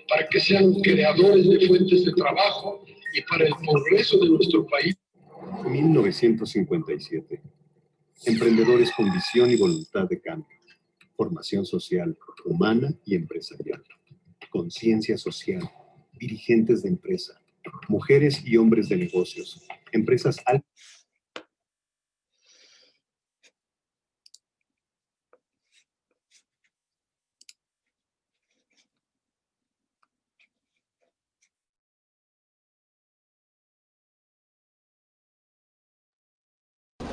para que sean creadores de fuentes de trabajo y para el progreso de nuestro país. 1957. Emprendedores con visión y voluntad de cambio. Formación social, humana y empresarial. Conciencia social. Dirigentes de empresa. Mujeres y hombres de negocios. Empresas altas.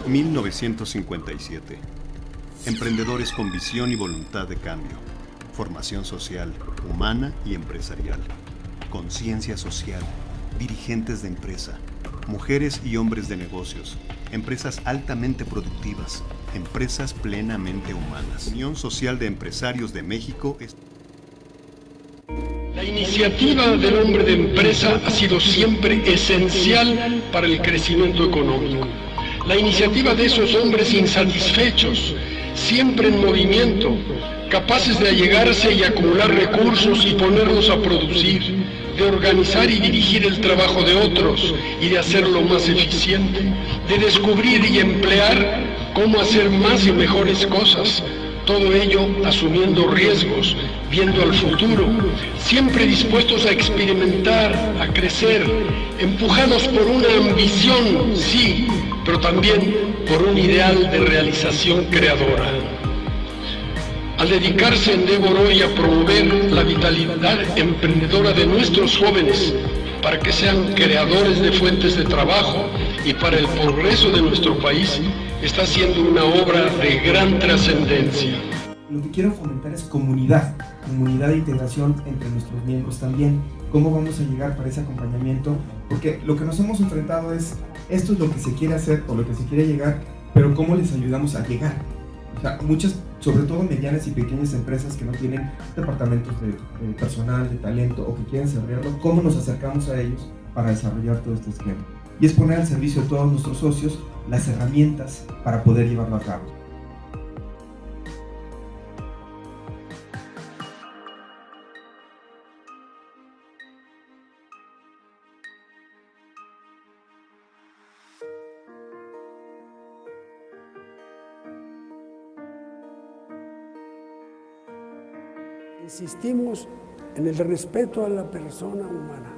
(1957) Emprendedores con visión y voluntad de cambio. Formación social, humana y empresarial. Conciencia social. Dirigentes de empresa. Mujeres y hombres de negocios. Empresas altamente productivas. Empresas plenamente humanas. Unión Social de Empresarios de México es... La iniciativa del hombre de empresa ha sido siempre esencial para el crecimiento económico. La iniciativa de esos hombres insatisfechos, siempre en movimiento, capaces de allegarse y acumular recursos y ponerlos a producir, de organizar y dirigir el trabajo de otros y de hacerlo más eficiente, de descubrir y emplear cómo hacer más y mejores cosas. Todo ello asumiendo riesgos, viendo al futuro, siempre dispuestos a experimentar, a crecer, empujados por una ambición, sí, pero también por un ideal de realización creadora. Al dedicarse Endeavor hoy a promover la vitalidad emprendedora de nuestros jóvenes para que sean creadores de fuentes de trabajo y para el progreso de nuestro país, está siendo una obra de gran trascendencia. Lo que quiero fomentar es comunidad de integración entre nuestros miembros también. ¿Cómo vamos a llegar para ese acompañamiento? Porque lo que nos hemos enfrentado es, esto es lo que se quiere hacer o lo que se quiere llegar, pero ¿cómo les ayudamos a llegar? O sea, muchas, sobre todo medianas y pequeñas empresas que no tienen departamentos de personal, de talento o que quieren desarrollarlo, ¿cómo nos acercamos a ellos para desarrollar todo este esquema? Y es poner al servicio de todos nuestros socios las herramientas para poder llevarlo a cabo. Insistimos en el respeto a la persona humana,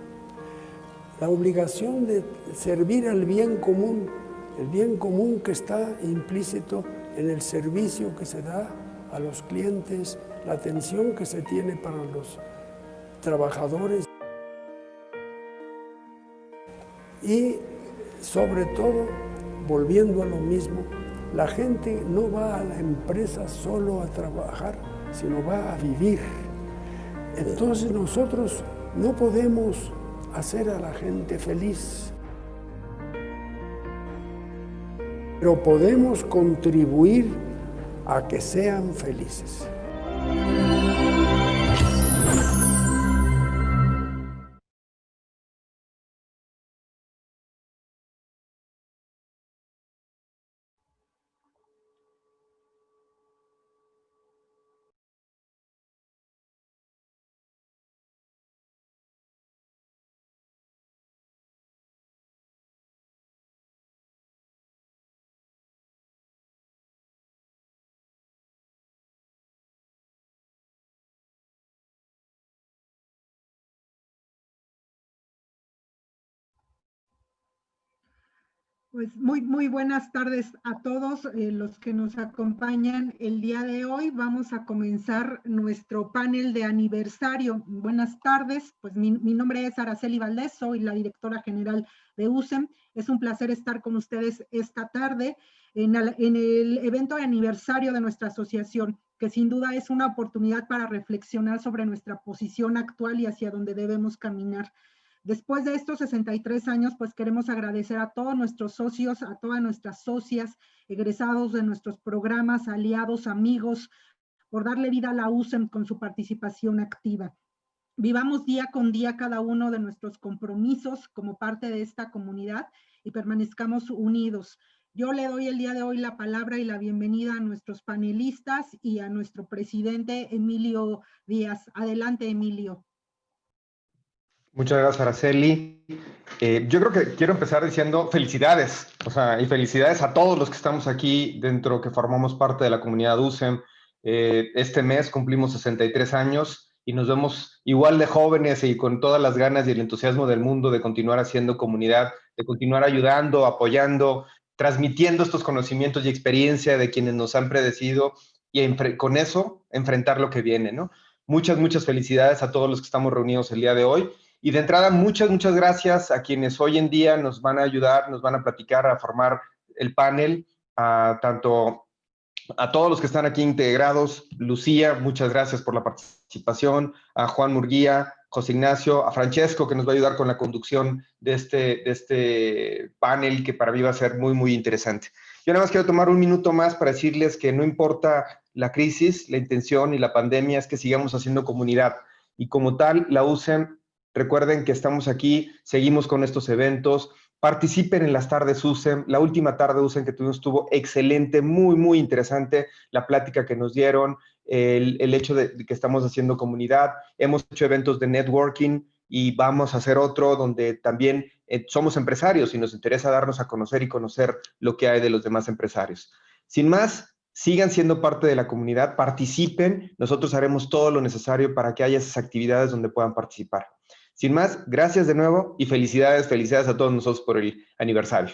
la obligación de servir al bien común, el bien común que está implícito en el servicio que se da a los clientes, la atención que se tiene para los trabajadores y sobre todo, volviendo a lo mismo, la gente no va a la empresa solo a trabajar, sino va a vivir. Entonces nosotros no podemos hacer a la gente feliz, pero podemos contribuir a que sean felices. Pues muy buenas tardes a todos los que nos acompañan el día de hoy. Vamos a comenzar nuestro panel de aniversario. Buenas tardes, pues mi nombre es Araceli Valdés, soy la directora general de USEM. Es un placer estar con ustedes esta tarde en el evento de aniversario de nuestra asociación, que sin duda es una oportunidad para reflexionar sobre nuestra posición actual y hacia dónde debemos caminar. Después de estos 63 años, pues queremos agradecer a todos nuestros socios, a todas nuestras socias, egresados de nuestros programas, aliados, amigos, por darle vida a la USEM con su participación activa. Vivamos día con día cada uno de nuestros compromisos como parte de esta comunidad y permanezcamos unidos. Yo le doy el día de hoy la palabra y la bienvenida a nuestros panelistas y a nuestro presidente Emilio Díaz. Adelante, Emilio. Muchas gracias, Araceli. Yo creo que quiero empezar diciendo felicidades, y felicidades a todos los que estamos aquí dentro, que formamos parte de la comunidad USEM. Este mes cumplimos 63 años y nos vemos igual de jóvenes y con todas las ganas y el entusiasmo del mundo de continuar haciendo comunidad, de continuar ayudando, apoyando, transmitiendo estos conocimientos y experiencia de quienes nos han predecido y con eso enfrentar lo que viene, ¿no? Muchas felicidades a todos los que estamos reunidos el día de hoy. Y de entrada, muchas gracias a quienes hoy en día nos van a ayudar, nos van a platicar, a formar el panel, tanto a todos los que están aquí integrados. Lucía, muchas gracias por la participación, a Juan Murguía, José Ignacio, a Francesco, que nos va a ayudar con la conducción de este panel, que para mí va a ser muy interesante. Yo nada más quiero tomar un minuto más para decirles que no importa la crisis, la intención y la pandemia, es que sigamos haciendo comunidad. Y como tal, la USEM, recuerden que estamos aquí, seguimos con estos eventos, participen en las tardes USEM. La última tarde USEM que tuvimos estuvo excelente, muy interesante la plática que nos dieron, el hecho de que estamos haciendo comunidad. Hemos hecho eventos de networking y vamos a hacer otro donde también somos empresarios y nos interesa darnos a conocer y conocer lo que hay de los demás empresarios. Sin más, sigan siendo parte de la comunidad, participen, nosotros haremos todo lo necesario para que haya esas actividades donde puedan participar. Sin más, gracias de nuevo y felicidades a todos nosotros por el aniversario.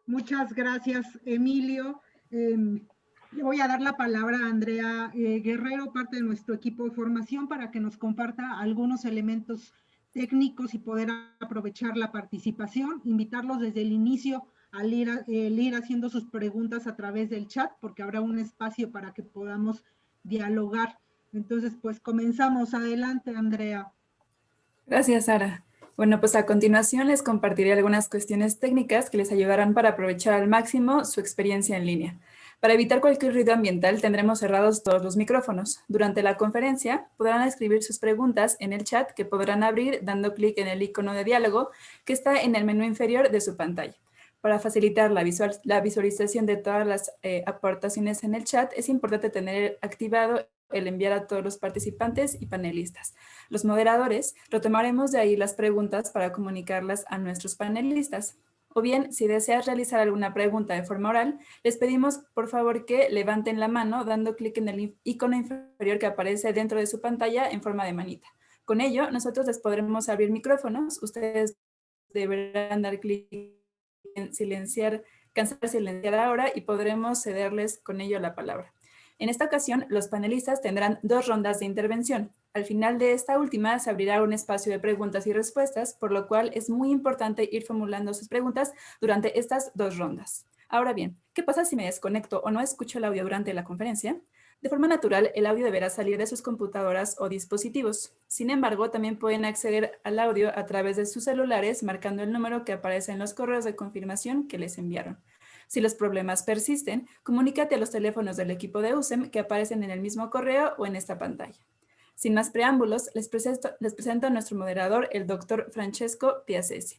Muchas gracias, Emilio. Le voy a dar la palabra a Andrea Guerrero, parte de nuestro equipo de formación, para que nos comparta algunos elementos técnicos y poder aprovechar la participación. Invitarlos desde el inicio al ir haciendo sus preguntas a través del chat, porque habrá un espacio para que podamos dialogar. Entonces, pues comenzamos. Adelante, Andrea. Gracias, Sara. Bueno, pues a continuación les compartiré algunas cuestiones técnicas que les ayudarán para aprovechar al máximo su experiencia en línea. Para evitar cualquier ruido ambiental tendremos cerrados todos los micrófonos. Durante la conferencia podrán escribir sus preguntas en el chat, que podrán abrir dando clic en el icono de diálogo que está en el menú inferior de su pantalla. Para facilitar la visualización de todas las aportaciones en el chat, es importante tener activado el enviar a todos los participantes y panelistas. Los moderadores retomaremos de ahí las preguntas para comunicarlas a nuestros panelistas. O bien, si deseas realizar alguna pregunta de forma oral, les pedimos por favor que levanten la mano dando clic en el icono inferior que aparece dentro de su pantalla en forma de manita. Con ello, nosotros les podremos abrir micrófonos. Ustedes deberán dar clic en cancel silenciar ahora y podremos cederles con ello la palabra. En esta ocasión, los panelistas tendrán 2 rondas de intervención. Al final de esta última se abrirá un espacio de preguntas y respuestas, por lo cual es muy importante ir formulando sus preguntas durante estas 2 rondas. Ahora bien, ¿qué pasa si me desconecto o no escucho el audio durante la conferencia? De forma natural, el audio deberá salir de sus computadoras o dispositivos. Sin embargo, también pueden acceder al audio a través de sus celulares marcando el número que aparece en los correos de confirmación que les enviaron. Si los problemas persisten, comunícate a los teléfonos del equipo de USEM que aparecen en el mismo correo o en esta pantalla. Sin más preámbulos, les presento a nuestro moderador, el doctor Francesco Piacesi.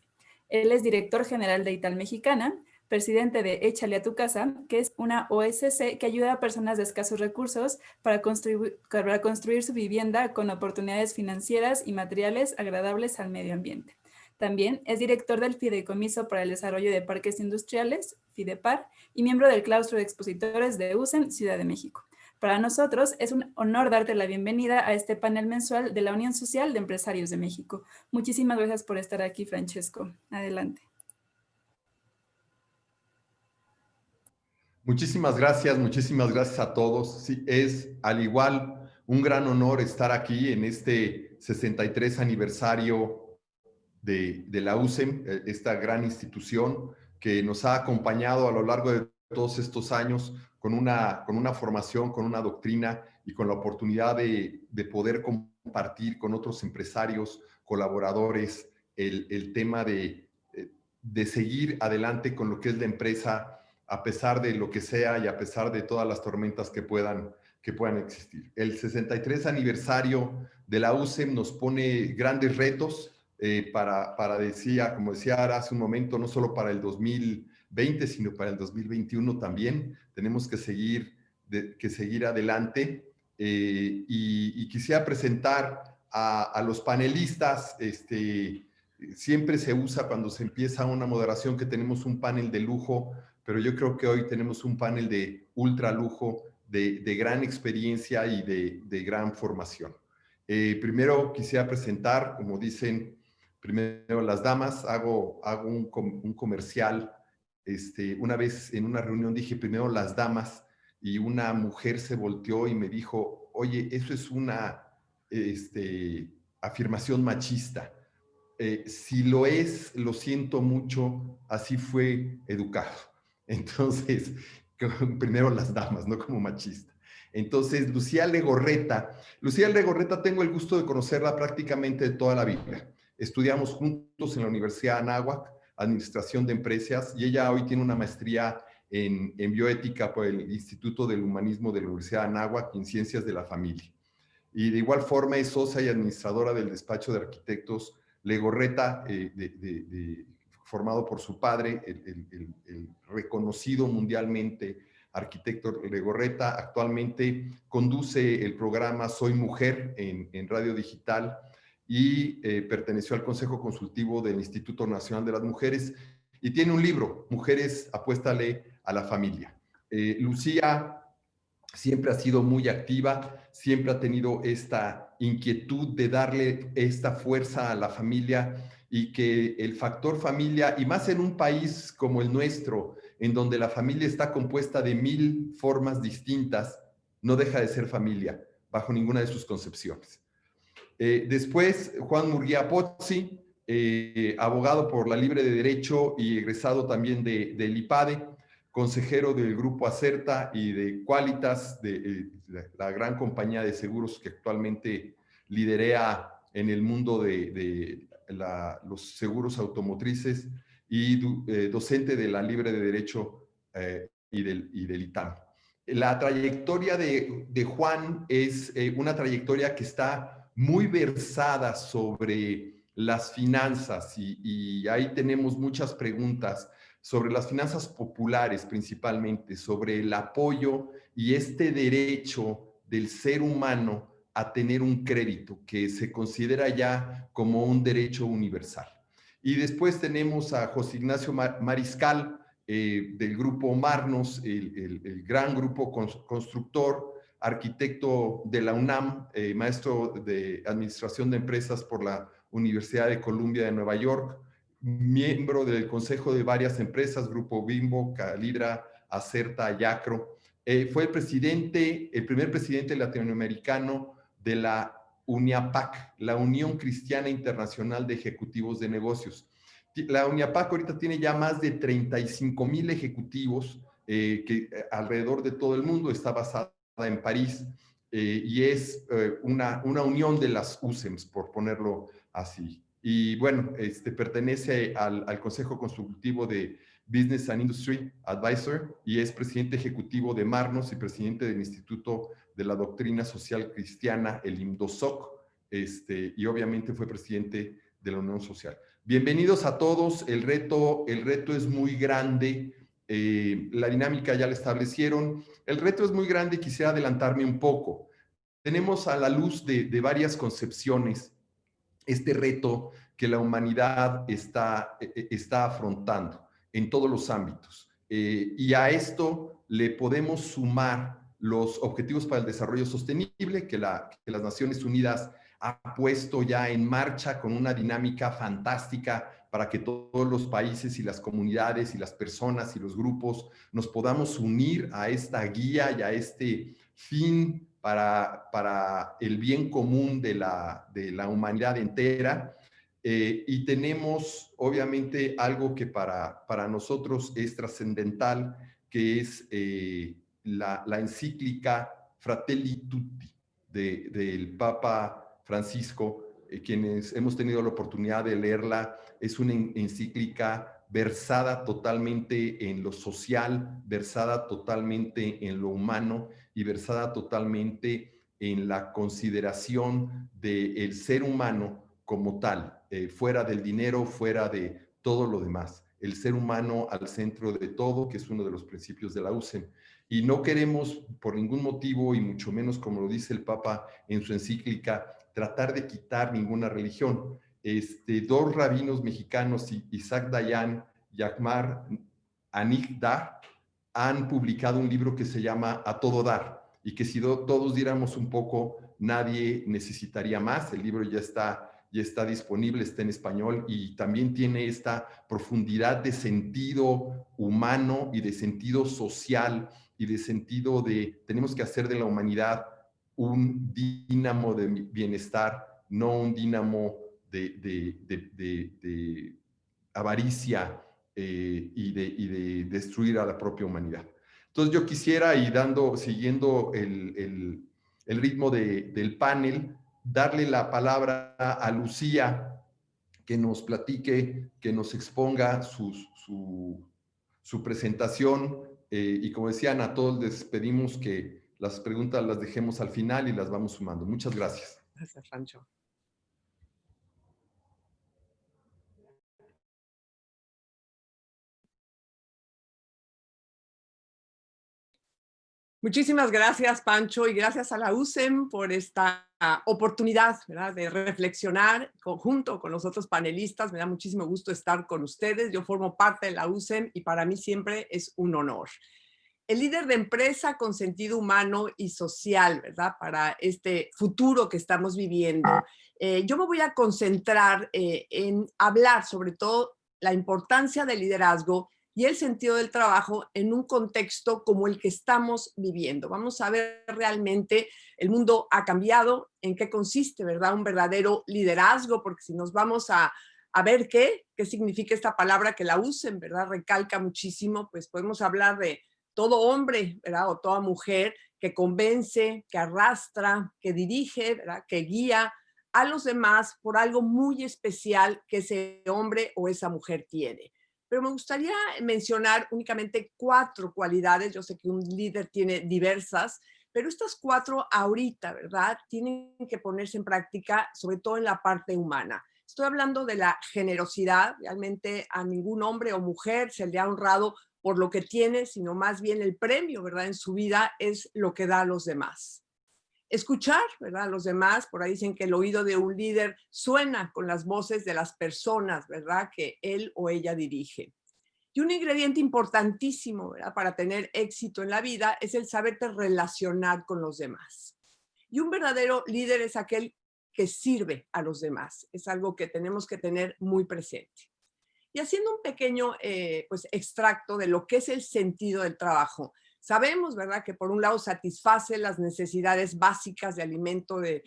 Él es director general de Ital Mexicana, presidente de Échale a tu Casa, que es una OSC que ayuda a personas de escasos recursos para construir su vivienda con oportunidades financieras y materiales agradables al medio ambiente. También es director del Fideicomiso para el Desarrollo de Parques Industriales, FIDEPAR, y miembro del claustro de expositores de USEM Ciudad de México. Para nosotros es un honor darte la bienvenida a este panel mensual de la Unión Social de Empresarios de México. Muchísimas gracias por estar aquí, Francesco. Adelante. Muchísimas gracias a todos. Sí, es al igual un gran honor estar aquí en este 63 aniversario de la USEM, esta gran institución que nos ha acompañado a lo largo de todos estos años con una formación, con una doctrina y con la oportunidad de poder compartir con otros empresarios, colaboradores, el tema de seguir adelante con lo que es la empresa a pesar de lo que sea y a pesar de todas las tormentas que puedan existir. El 63 aniversario de la USEM nos pone grandes retos, como decía Ara hace un momento, no solo para el 2020, sino para el 2021 también. Tenemos que seguir adelante y quisiera presentar a los panelistas. Siempre se usa cuando se empieza una moderación que tenemos un panel de lujo, pero yo creo que hoy tenemos un panel de ultra lujo, de gran experiencia y de gran formación. Primero quisiera presentar, como dicen, primero las damas. Hago un comercial. Una vez en una reunión dije primero las damas y una mujer se volteó y me dijo, oye, eso es una afirmación machista. Si lo es, lo siento mucho, así fue educado. Entonces, primero las damas, no como machista. Entonces, Lucía Legorreta tengo el gusto de conocerla prácticamente de toda la vida. Estudiamos juntos en la Universidad de Anáhuac, Administración de Empresas, y ella hoy tiene una maestría en bioética por el Instituto del Humanismo de la Universidad de Anáhuac y en Ciencias de la Familia. Y de igual forma es socia y administradora del despacho de arquitectos Legorreta, formado por su padre, el reconocido mundialmente arquitecto Legorreta. Actualmente conduce el programa Soy Mujer en Radio Digital y perteneció al Consejo Consultivo del Instituto Nacional de las Mujeres y tiene un libro, Mujeres, apuéstale a la familia. Lucía siempre ha sido muy activa, siempre ha tenido esta inquietud de darle esta fuerza a la familia y que el factor familia, y más en un país como el nuestro, en donde la familia está compuesta de 1000 formas distintas, no deja de ser familia, bajo ninguna de sus concepciones. Después, Juan Murguía Pozzi, abogado por la Libre de Derecho y egresado también del IPADE, consejero del Grupo Acerta y de Qualitas, de la gran compañía de seguros que actualmente liderea en el mundo de los seguros automotrices, y docente de la Libre de Derecho y del ITAM. La trayectoria de Juan es una trayectoria que está muy versada sobre las finanzas y ahí tenemos muchas preguntas sobre las finanzas populares principalmente, sobre el apoyo y este derecho del ser humano a tener un crédito que se considera ya como un derecho universal. Y después tenemos a José Ignacio Mariscal, del grupo Marnos, el gran grupo constructor, arquitecto de la UNAM, maestro de Administración de Empresas por la Universidad de Columbia de Nueva York, miembro del consejo de varias empresas, Grupo Bimbo, Calidra, Acerta, Yacro. Fue el primer presidente latinoamericano de la UNIAPAC, la Unión Cristiana Internacional de Ejecutivos de Negocios. La UNIAPAC ahorita tiene ya más de 35,000 ejecutivos alrededor de todo el mundo, está basada en París y es una unión de las USEMs, por ponerlo así. Y bueno, pertenece al Consejo Consultivo de Business and Industry Advisor y es presidente ejecutivo de Marnos y presidente del Instituto de la Doctrina Social Cristiana, el IMDOSOC, y obviamente fue presidente de la Unión Social. Bienvenidos a todos. El reto es muy grande. La dinámica ya la establecieron. El reto es muy grande. Quisiera adelantarme un poco. Tenemos a la luz de varias concepciones este reto que la humanidad está afrontando en todos los ámbitos. Y a esto le podemos sumar los Objetivos para el Desarrollo Sostenible que las Naciones Unidas ha puesto ya en marcha con una dinámica fantástica para que todos los países y las comunidades y las personas y los grupos nos podamos unir a esta guía y a este fin para el bien común de la humanidad entera. Y tenemos obviamente algo que para nosotros es trascendental, que es la encíclica Fratelli Tutti del Papa Francisco, quienes hemos tenido la oportunidad de leerla. Es una encíclica versada totalmente en lo social, versada totalmente en lo humano y versada totalmente en la consideración del ser humano como tal, fuera del dinero, fuera de todo lo demás. El ser humano al centro de todo, que es uno de los principios de la USEM. Y no queremos por ningún motivo, y mucho menos como lo dice el Papa en su encíclica, tratar de quitar ninguna religión. Dos rabinos mexicanos, Isaac Dayan y Ahmad Anikdar, han publicado un libro que se llama A Todo Dar, y que si todos diéramos un poco, nadie necesitaría más. El libro ya está disponible, está en español, y también tiene esta profundidad de sentido humano y de sentido social y de sentido de tenemos que hacer de la humanidad un dínamo de bienestar, no un dínamo de avaricia y de destruir a la propia humanidad. Entonces yo quisiera, y siguiendo el ritmo del panel, darle la palabra a Lucía, que nos platique, que nos exponga su presentación, y como decían, a todos les pedimos que las preguntas las dejemos al final y las vamos sumando. Muchas gracias. Gracias, Pancho. Muchísimas gracias, Pancho, y gracias a la USEM por esta oportunidad, ¿verdad?, de reflexionar junto con los otros panelistas. Me da muchísimo gusto estar con ustedes. Yo formo parte de la USEM y para mí siempre es un honor. El líder de empresa con sentido humano y social, ¿verdad?, para este futuro que estamos viviendo. Yo me voy a concentrar en hablar sobre todo la importancia del liderazgo y el sentido del trabajo en un contexto como el que estamos viviendo. Vamos a ver realmente el mundo ha cambiado, en qué consiste, ¿verdad?, un verdadero liderazgo, porque si nos vamos a ver qué significa esta palabra que la usen, ¿verdad?, recalca muchísimo, pues podemos hablar de todo hombre, ¿verdad?, o toda mujer que convence, que arrastra, que dirige, ¿verdad?, que guía a los demás por algo muy especial que ese hombre o esa mujer tiene. Pero me gustaría mencionar únicamente 4 cualidades. Yo sé que un líder tiene diversas, pero estas 4 ahorita, ¿verdad?, tienen que ponerse en práctica, sobre todo en la parte humana. Estoy hablando de la generosidad. Realmente a ningún hombre o mujer se le ha honrado por lo que tiene, sino más bien el premio, ¿verdad?, en su vida es lo que da a los demás. Escuchar, ¿verdad?, a los demás. Por ahí dicen que el oído de un líder suena con las voces de las personas, ¿verdad?, que él o ella dirige. Y un ingrediente importantísimo, ¿verdad?, para tener éxito en la vida es el saberte relacionar con los demás. Y un verdadero líder es aquel que sirve a los demás. Es algo que tenemos que tener muy presente. Y haciendo un pequeño extracto de lo que es el sentido del trabajo. Sabemos, ¿verdad?, que por un lado satisface las necesidades básicas de alimento, de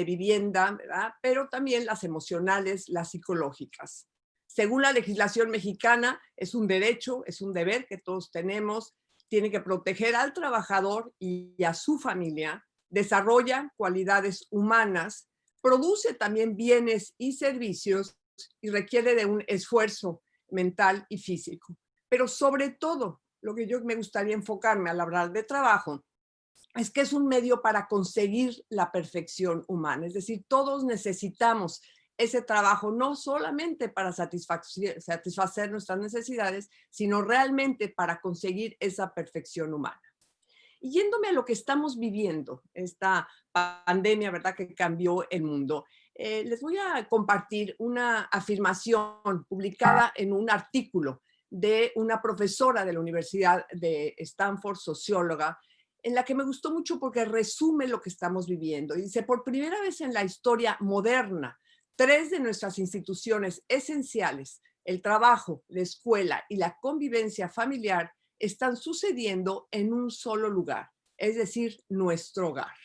vivienda, ¿verdad?, pero también las emocionales, las psicológicas. Según la legislación mexicana, es un derecho, es un deber que todos tenemos. Tiene que proteger al trabajador y a su familia, desarrolla cualidades humanas, produce también bienes y servicios y requiere de un esfuerzo mental y físico. Pero sobre todo, lo que yo me gustaría enfocarme al hablar de trabajo es que es un medio para conseguir la perfección humana. Es decir, todos necesitamos ese trabajo no solamente para satisfacer nuestras necesidades, sino realmente para conseguir esa perfección humana. Y yéndome a lo que estamos viviendo, esta pandemia, ¿verdad?, que cambió el mundo, les voy a compartir una afirmación publicada en un artículo de una profesora de la Universidad de Stanford, socióloga, en la que me gustó mucho porque resume lo que estamos viviendo. Y dice, por primera vez en la historia moderna, 3 de nuestras instituciones esenciales, el trabajo, la escuela y la convivencia familiar, están sucediendo en un solo lugar, es decir, nuestro hogar.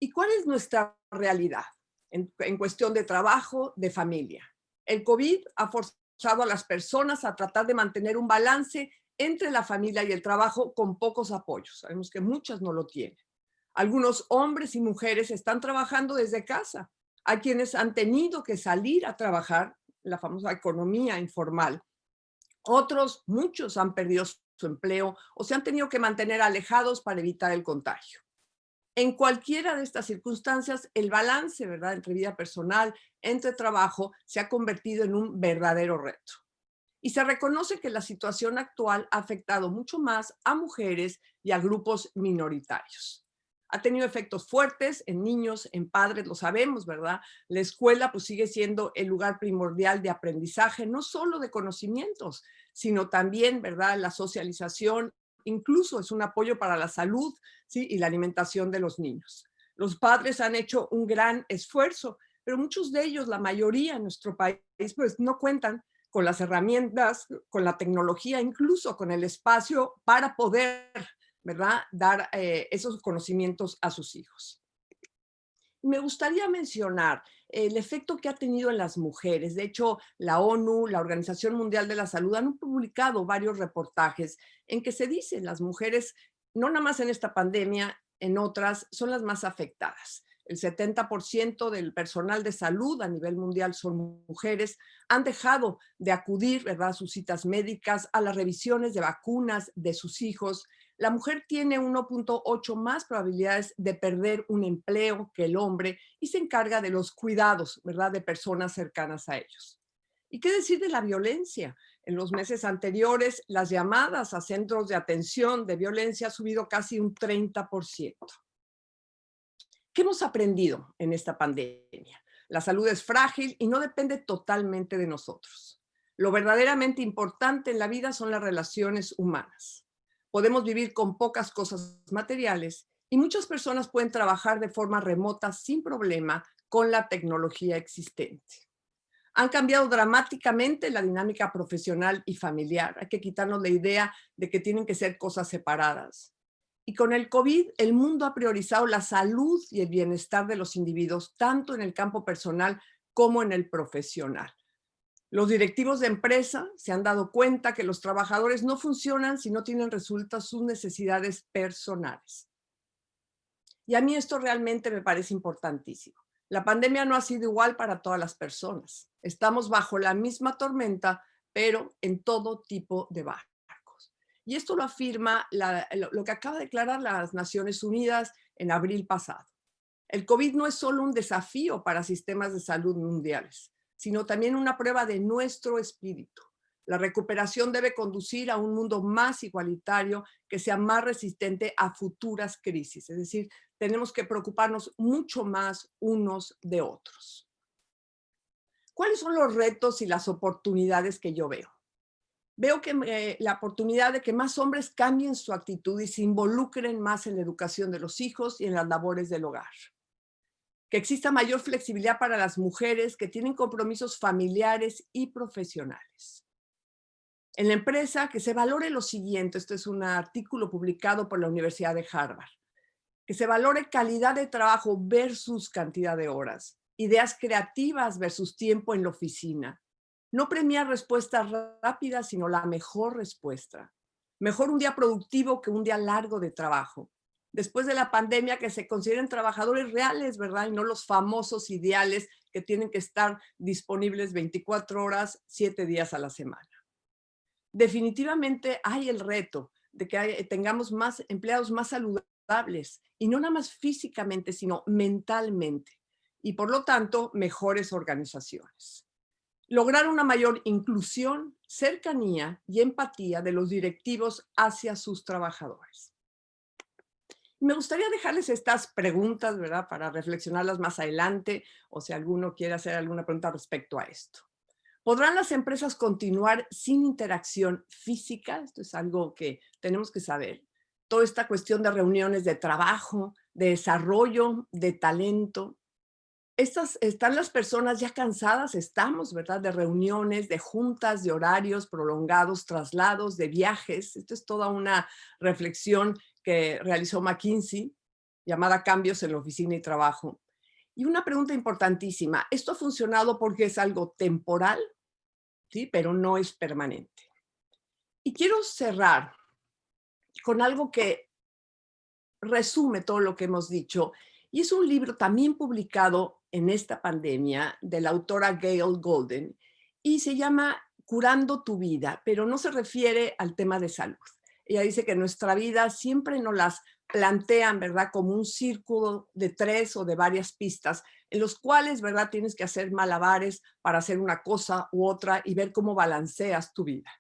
¿Y cuál es nuestra realidad en cuestión de trabajo, de familia? El COVID ha forzado a las personas a tratar de mantener un balance entre la familia y el trabajo con pocos apoyos. Sabemos que muchas no lo tienen. Algunos hombres y mujeres están trabajando desde casa. Hay quienes han tenido que salir a trabajar, la famosa economía informal. Otros, muchos han perdido su empleo o se han tenido que mantener alejados para evitar el contagio. En cualquiera de estas circunstancias, el balance, ¿verdad?, entre vida personal, entre trabajo, se ha convertido en un verdadero reto. Y se reconoce que la situación actual ha afectado mucho más a mujeres y a grupos minoritarios. Ha tenido efectos fuertes en niños, en padres, lo sabemos, ¿verdad? La escuela pues sigue siendo el lugar primordial de aprendizaje, no solo de conocimientos, sino también, ¿verdad? La socialización, incluso es un apoyo para la salud, ¿sí? Y la alimentación de los niños. Los padres han hecho un gran esfuerzo, pero muchos de ellos, la mayoría en nuestro país, pues no cuentan con las herramientas, con la tecnología, incluso con el espacio para poder, ¿verdad?, dar esos conocimientos a sus hijos. Me gustaría mencionar el efecto que ha tenido en las mujeres. De hecho, la ONU, la Organización Mundial de la Salud, han publicado varios reportajes en que se dice las mujeres, no nada más en esta pandemia, en otras, son las más afectadas. El 70% del personal de salud a nivel mundial son mujeres. Han dejado de acudir, ¿verdad?, a sus citas médicas, a las revisiones de vacunas de sus hijos. La mujer tiene 1.8 más probabilidades de perder un empleo que el hombre y se encarga de los cuidados, ¿verdad?, de personas cercanas a ellos. ¿Y qué decir de la violencia? En los meses anteriores, las llamadas a centros de atención de violencia han subido casi un 30%. ¿Qué hemos aprendido en esta pandemia? La salud es frágil y no depende totalmente de nosotros. Lo verdaderamente importante en la vida son las relaciones humanas. Podemos vivir con pocas cosas materiales y muchas personas pueden trabajar de forma remota sin problema con la tecnología existente. Han cambiado dramáticamente la dinámica profesional y familiar. Hay que quitarnos la idea de que tienen que ser cosas separadas. Y con el COVID, el mundo ha priorizado la salud y el bienestar de los individuos, tanto en el campo personal como en el profesional. Los directivos de empresa se han dado cuenta que los trabajadores no funcionan si no tienen resueltas sus necesidades personales. Y a mí esto realmente me parece importantísimo. La pandemia no ha sido igual para todas las personas. Estamos bajo la misma tormenta, pero en todo tipo de barcos. Y esto lo afirma lo que acaba de declarar las Naciones Unidas en abril pasado. El COVID no es solo un desafío para sistemas de salud mundiales, sino también una prueba de nuestro espíritu. La recuperación debe conducir a un mundo más igualitario que sea más resistente a futuras crisis. Es decir, tenemos que preocuparnos mucho más unos de otros. ¿Cuáles son los retos y las oportunidades que yo veo? Veo que la oportunidad de que más hombres cambien su actitud y se involucren más en la educación de los hijos y en las labores del hogar. Que exista mayor flexibilidad para las mujeres que tienen compromisos familiares y profesionales. En la empresa, que se valore lo siguiente. Este es un artículo publicado por la Universidad de Harvard. Que se valore calidad de trabajo versus cantidad de horas. Ideas creativas versus tiempo en la oficina. No premiar respuestas rápidas, sino la mejor respuesta. Mejor un día productivo que un día largo de trabajo. Después de la pandemia, que se consideren trabajadores reales, ¿verdad? Y no los famosos ideales que tienen que estar disponibles 24 horas, 7 días a la semana. Definitivamente hay el reto de que tengamos más empleados más saludables, y no nada más físicamente, sino mentalmente, y por lo tanto, mejores organizaciones. Lograr una mayor inclusión, cercanía y empatía de los directivos hacia sus trabajadores. Me gustaría dejarles estas preguntas, ¿verdad?, para reflexionarlas más adelante, o si alguno quiere hacer alguna pregunta respecto a esto. ¿Podrán las empresas continuar sin interacción física? Esto es algo que tenemos que saber. Toda esta cuestión de reuniones de trabajo, de desarrollo, de talento. Están las personas ya cansadas, estamos, ¿verdad?, de reuniones, de juntas, de horarios prolongados, traslados, de viajes. Esto es toda una reflexión que realizó McKinsey, llamada Cambios en la Oficina y Trabajo. Y una pregunta importantísima, ¿esto ha funcionado porque es algo temporal? Sí, pero no es permanente. Y quiero cerrar con algo que resume todo lo que hemos dicho, y es un libro también publicado en esta pandemia de la autora Gail Golden, y se llama Curando tu vida, pero no se refiere al tema de salud. Ella dice que nuestra vida siempre nos las plantean, ¿verdad?, como un círculo de 3 o de varias pistas, en los cuales, ¿verdad?, tienes que hacer malabares para hacer una cosa u otra y ver cómo balanceas tu vida.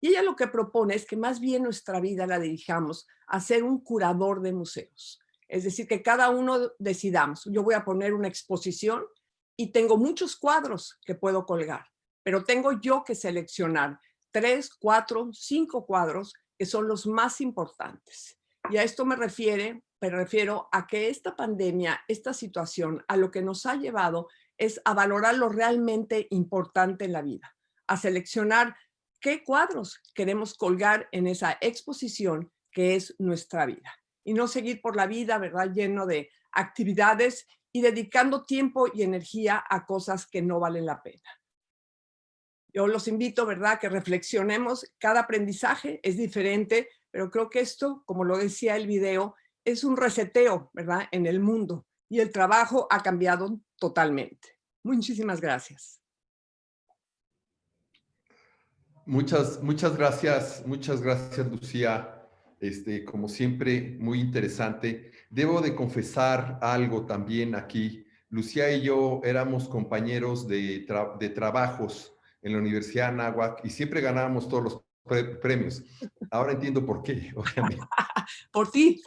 Y ella lo que propone es que más bien nuestra vida la dirijamos a ser un curador de museos, Es decir, que cada uno decidamos. Yo voy a poner una exposición y tengo muchos cuadros que puedo colgar, pero tengo yo que seleccionar 3, 4, 5 cuadros que son los más importantes. Y a esto me refiero a que esta pandemia, esta situación, a lo que nos ha llevado es a valorar lo realmente importante en la vida, a seleccionar qué cuadros queremos colgar en esa exposición que es nuestra vida. Y no seguir por la vida, ¿verdad?, lleno de actividades y dedicando tiempo y energía a cosas que no valen la pena. Yo los invito, ¿verdad?, que reflexionemos. Cada aprendizaje es diferente, pero creo que esto, como lo decía el video, es un reseteo, ¿verdad?, en el mundo. Y el trabajo ha cambiado totalmente. Muchísimas gracias. Muchas gracias, Lucía. Como siempre, muy interesante. Debo de confesar algo también aquí. Lucía y yo éramos compañeros de trabajos en la Universidad de Anáhuac y siempre ganábamos todos los premios. Ahora entiendo por qué, obviamente. Por ti.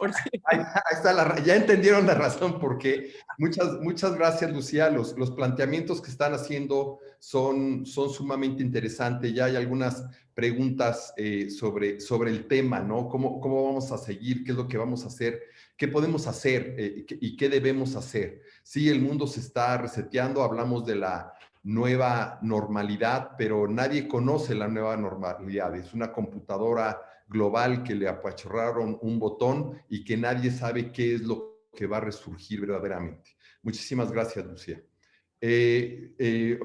Ahí está ya entendieron la razón por qué. Muchas gracias, Lucía. Los planteamientos que están haciendo son sumamente interesantes. Ya hay algunas preguntas sobre el tema, ¿no? ¿Cómo vamos a seguir? ¿Qué es lo que vamos a hacer? ¿Qué podemos hacer y qué debemos hacer? Sí, el mundo se está reseteando, hablamos de la nueva normalidad, pero nadie conoce la nueva normalidad. Es una computadora global que le apachurraron un botón y que nadie sabe qué es lo que va a resurgir verdaderamente. Muchísimas gracias, Lucía.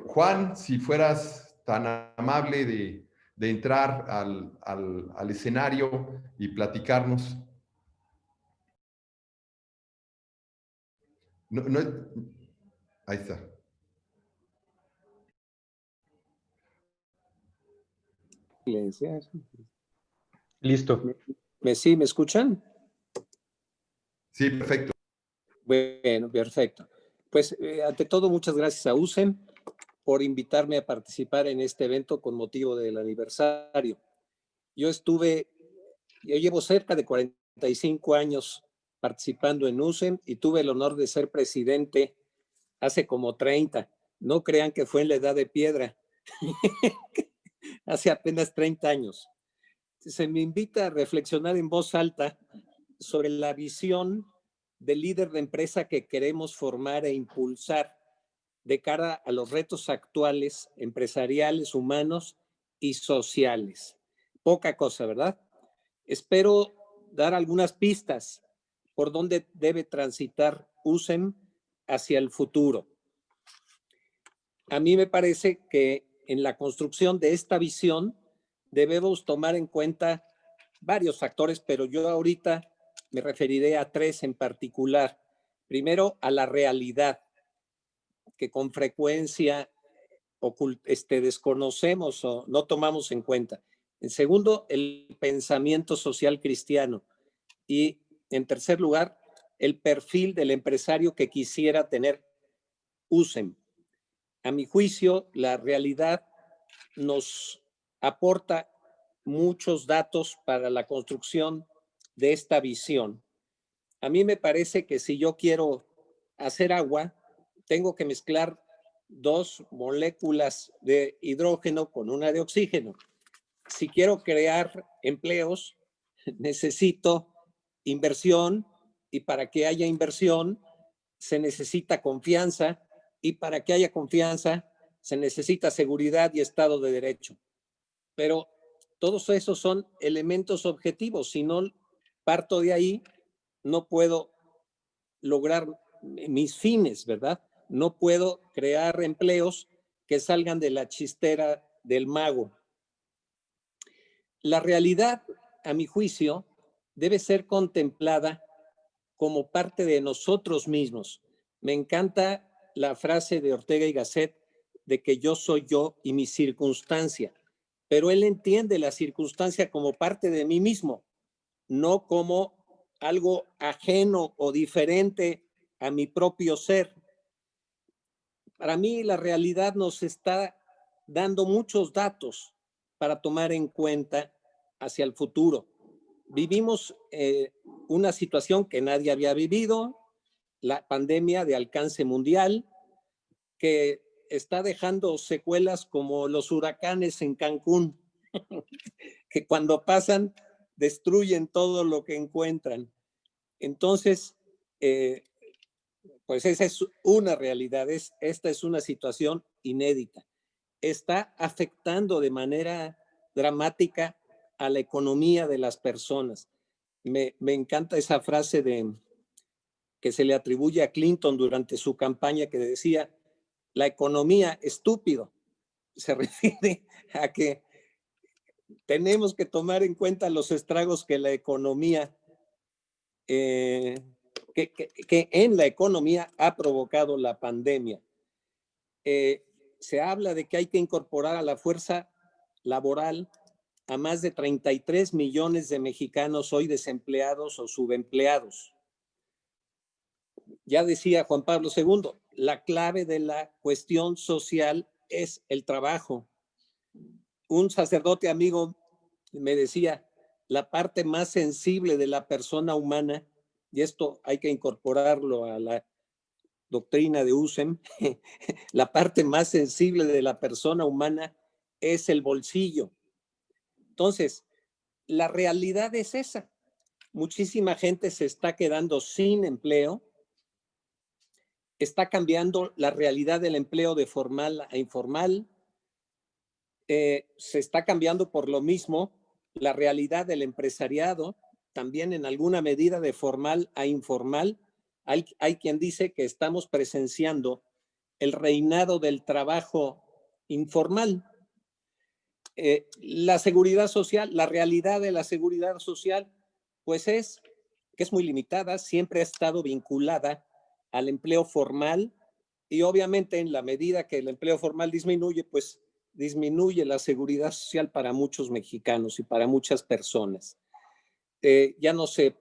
Juan, si fueras tan amable de entrar al escenario y platicarnos. Ahí está. Listo. ¿Sí me escuchan? Sí, perfecto. Bueno, perfecto. Pues ante todo, muchas gracias a USEM por invitarme a participar en este evento con motivo del aniversario. Yo llevo cerca de 45 años participando en USEM y tuve el honor de ser presidente hace como 30. No crean que fue en la edad de piedra, hace apenas 30 años. Se me invita a reflexionar en voz alta sobre la visión del líder de empresa que queremos formar e impulsar de cara a los retos actuales, empresariales, humanos y sociales. Poca cosa, ¿verdad? Espero dar algunas pistas por dónde debe transitar USEM hacia el futuro. A mí me parece que en la construcción de esta visión debemos tomar en cuenta varios factores, pero yo ahorita me referiré a 3 en particular. Primero, a la realidad, que con frecuencia desconocemos o no tomamos en cuenta. En segundo, el pensamiento social cristiano. Y en tercer lugar, el perfil del empresario que quisiera tener USEM. A mi juicio, la realidad nos aporta muchos datos para la construcción de esta visión. A mí me parece que si yo quiero hacer agua, tengo que mezclar 2 moléculas de hidrógeno con una de oxígeno. Si quiero crear empleos, necesito inversión, y para que haya inversión se necesita confianza, y para que haya confianza se necesita seguridad y Estado de Derecho. Pero todos esos son elementos objetivos. Si no parto de ahí, no puedo lograr mis fines, ¿verdad? No puedo crear empleos que salgan de la chistera del mago. La realidad, a mi juicio, debe ser contemplada como parte de nosotros mismos. Me encanta la frase de Ortega y Gasset de que yo soy yo y mi circunstancia, pero él entiende la circunstancia como parte de mí mismo, no como algo ajeno o diferente a mi propio ser. Para mí, la realidad nos está dando muchos datos para tomar en cuenta hacia el futuro. vivimos una situación que nadie había vivido, la pandemia de alcance mundial, que está dejando secuelas como los huracanes en Cancún, que cuando pasan destruyen todo lo que encuentran. Entonces, pues esa es una realidad, esta es una situación inédita. Está afectando de manera dramática a la economía de las personas. Me encanta esa frase que se le atribuye a Clinton durante su campaña, que decía: la economía, estúpido. Se refiere a que tenemos que tomar en cuenta los estragos que la economía, que en la economía ha provocado la pandemia. Se habla de que hay que incorporar a la fuerza laboral a más de 33 millones de mexicanos hoy desempleados o subempleados. Ya decía Juan Pablo II, la clave de la cuestión social es el trabajo. Un sacerdote amigo me decía, la parte más sensible de la persona humana, y esto hay que incorporarlo a la doctrina de USEM, la parte más sensible de la persona humana es el bolsillo. Entonces, la realidad es esa. Muchísima gente se está quedando sin empleo. Está cambiando la realidad del empleo de formal a informal. Se está cambiando por lo mismo la realidad del empresariado, también en alguna medida de formal a informal. Hay quien dice que estamos presenciando el reinado del trabajo informal. La seguridad social, la realidad de la seguridad social, pues es que es muy limitada, siempre ha estado vinculada al empleo formal y obviamente en la medida que el empleo formal disminuye, pues disminuye la seguridad social para muchos mexicanos y para muchas personas. Ya no se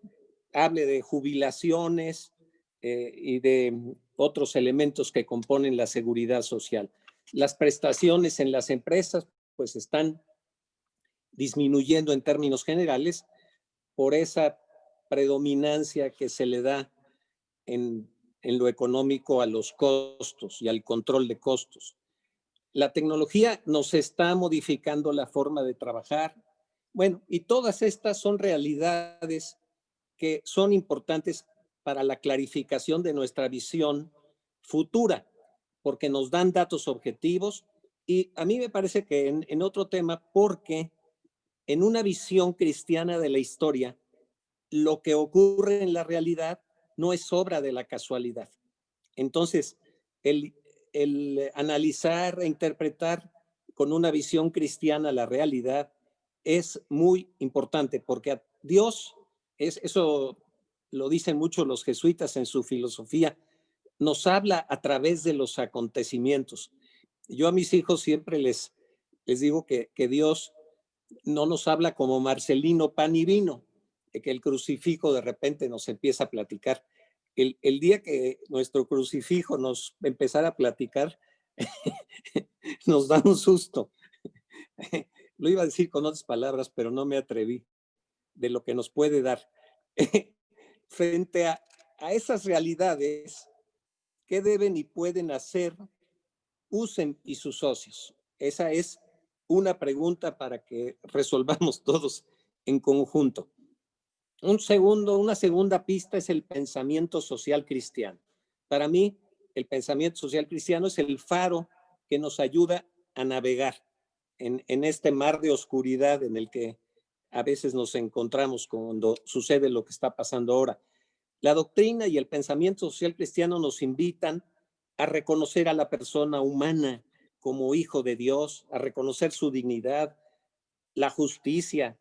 hable de jubilaciones y de otros elementos que componen la seguridad social. Las prestaciones en las empresas pues están disminuyendo en términos generales por esa predominancia que se le da en lo económico a los costos y al control de costos. La tecnología nos está modificando la forma de trabajar. Bueno, y todas estas son realidades que son importantes para la clarificación de nuestra visión futura, porque nos dan datos objetivos. Y a mí me parece que en otro tema, porque en una visión cristiana de la historia, lo que ocurre en la realidad no es obra de la casualidad. Entonces, el analizar e interpretar con una visión cristiana la realidad es muy importante, porque a Dios, eso lo dicen mucho los jesuitas en su filosofía, nos habla a través de los acontecimientos. Yo a mis hijos siempre les digo que Dios no nos habla como Marcelino pan y vino, que el crucifijo de repente nos empieza a platicar. El día que nuestro crucifijo nos empezara a platicar, nos da un susto. Lo iba a decir con otras palabras, pero no me atreví, de lo que nos puede dar. Frente a esas realidades, ¿qué deben y pueden hacer USEM y sus socios? Esa es una pregunta para que resolvamos todos en conjunto. Una segunda pista es el pensamiento social cristiano. Para mí, el pensamiento social cristiano es el faro que nos ayuda a navegar en este mar de oscuridad en el que a veces nos encontramos cuando sucede lo que está pasando ahora. La doctrina y el pensamiento social cristiano nos invitan a reconocer a la persona humana como hijo de Dios, a reconocer su dignidad, la justicia.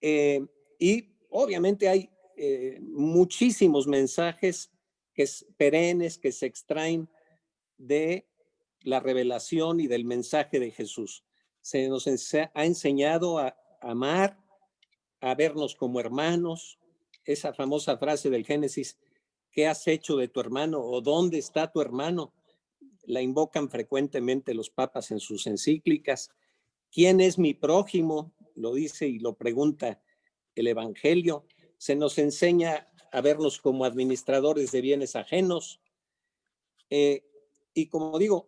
Y obviamente hay muchísimos mensajes perennes que se extraen de la revelación y del mensaje de Jesús. Se nos ha enseñado a amar, a vernos como hermanos. Esa famosa frase del Génesis, ¿qué has hecho de tu hermano? ¿O dónde está tu hermano? La invocan frecuentemente los papas en sus encíclicas. ¿Quién es mi prójimo? Lo dice y lo pregunta el Evangelio, se nos enseña a vernos como administradores de bienes ajenos. Y como digo,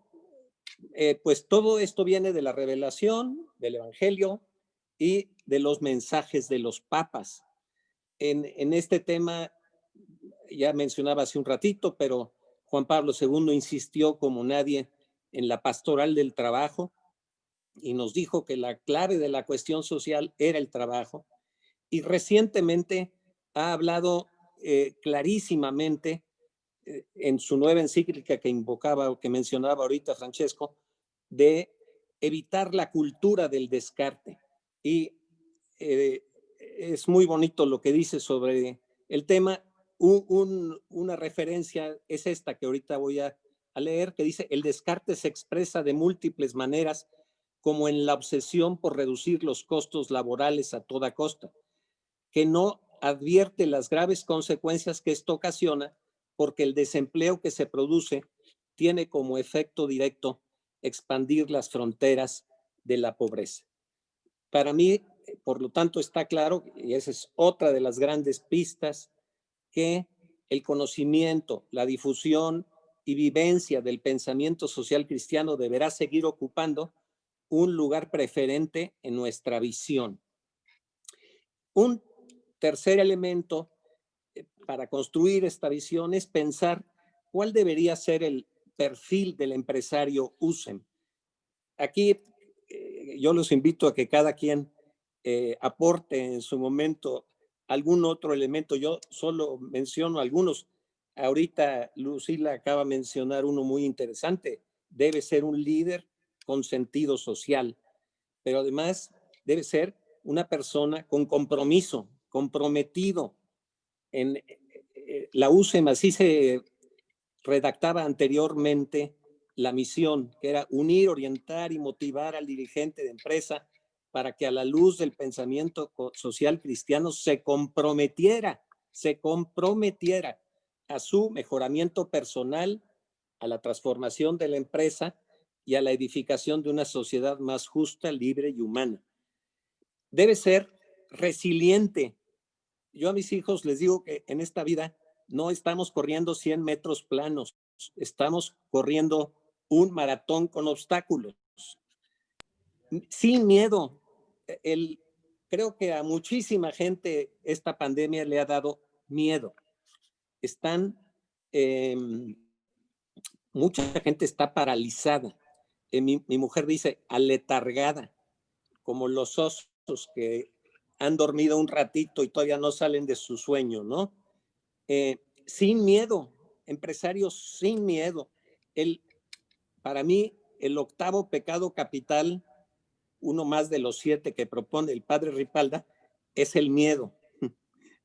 pues todo esto viene de la revelación, del Evangelio y de los mensajes de los papas. En este tema, ya mencionaba hace un ratito, pero Juan Pablo II insistió como nadie en la pastoral del trabajo y nos dijo que la clave de la cuestión social era el trabajo. Y recientemente ha hablado clarísimamente en su nueva encíclica que invocaba o que mencionaba ahorita Francesco, de evitar la cultura del descarte. Y es muy bonito lo que dice sobre el tema. Una referencia es esta que ahorita voy a leer, que dice: el descarte se expresa de múltiples maneras, como en la obsesión por reducir los costos laborales a toda costa, que no advierte las graves consecuencias que esto ocasiona, porque el desempleo que se produce tiene como efecto directo expandir las fronteras de la pobreza. Para mí, por lo tanto, está claro, y esa es otra de las grandes pistas, que el conocimiento, la difusión y vivencia del pensamiento social cristiano deberá seguir ocupando un lugar preferente en nuestra visión. Un tercer elemento para construir esta visión es pensar cuál debería ser el perfil del empresario USEM. Aquí yo los invito a que cada quien aporte en su momento algún otro elemento. Yo solo menciono algunos. Ahorita Lucila acaba de mencionar uno muy interesante. Debe ser un líder con sentido social, pero además debe ser una persona con compromiso, comprometido. En la USEM así se redactaba anteriormente la misión, que era unir, orientar y motivar al dirigente de empresa para que a la luz del pensamiento social cristiano se comprometiera a su mejoramiento personal, a la transformación de la empresa y a la edificación de una sociedad más justa, libre y humana. Debe ser resiliente. Yo a mis hijos les digo que en esta vida no estamos corriendo 100 metros planos, estamos corriendo un maratón con obstáculos. Sin miedo. Creo que a muchísima gente esta pandemia le ha dado miedo. Mucha gente está paralizada. Mi mujer dice aletargada, como los osos que han dormido un ratito y todavía no salen de su sueño, ¿no? Sin miedo, empresarios sin miedo. Para mí, el octavo pecado capital, uno más de los 7 que propone el padre Ripalda, es el miedo.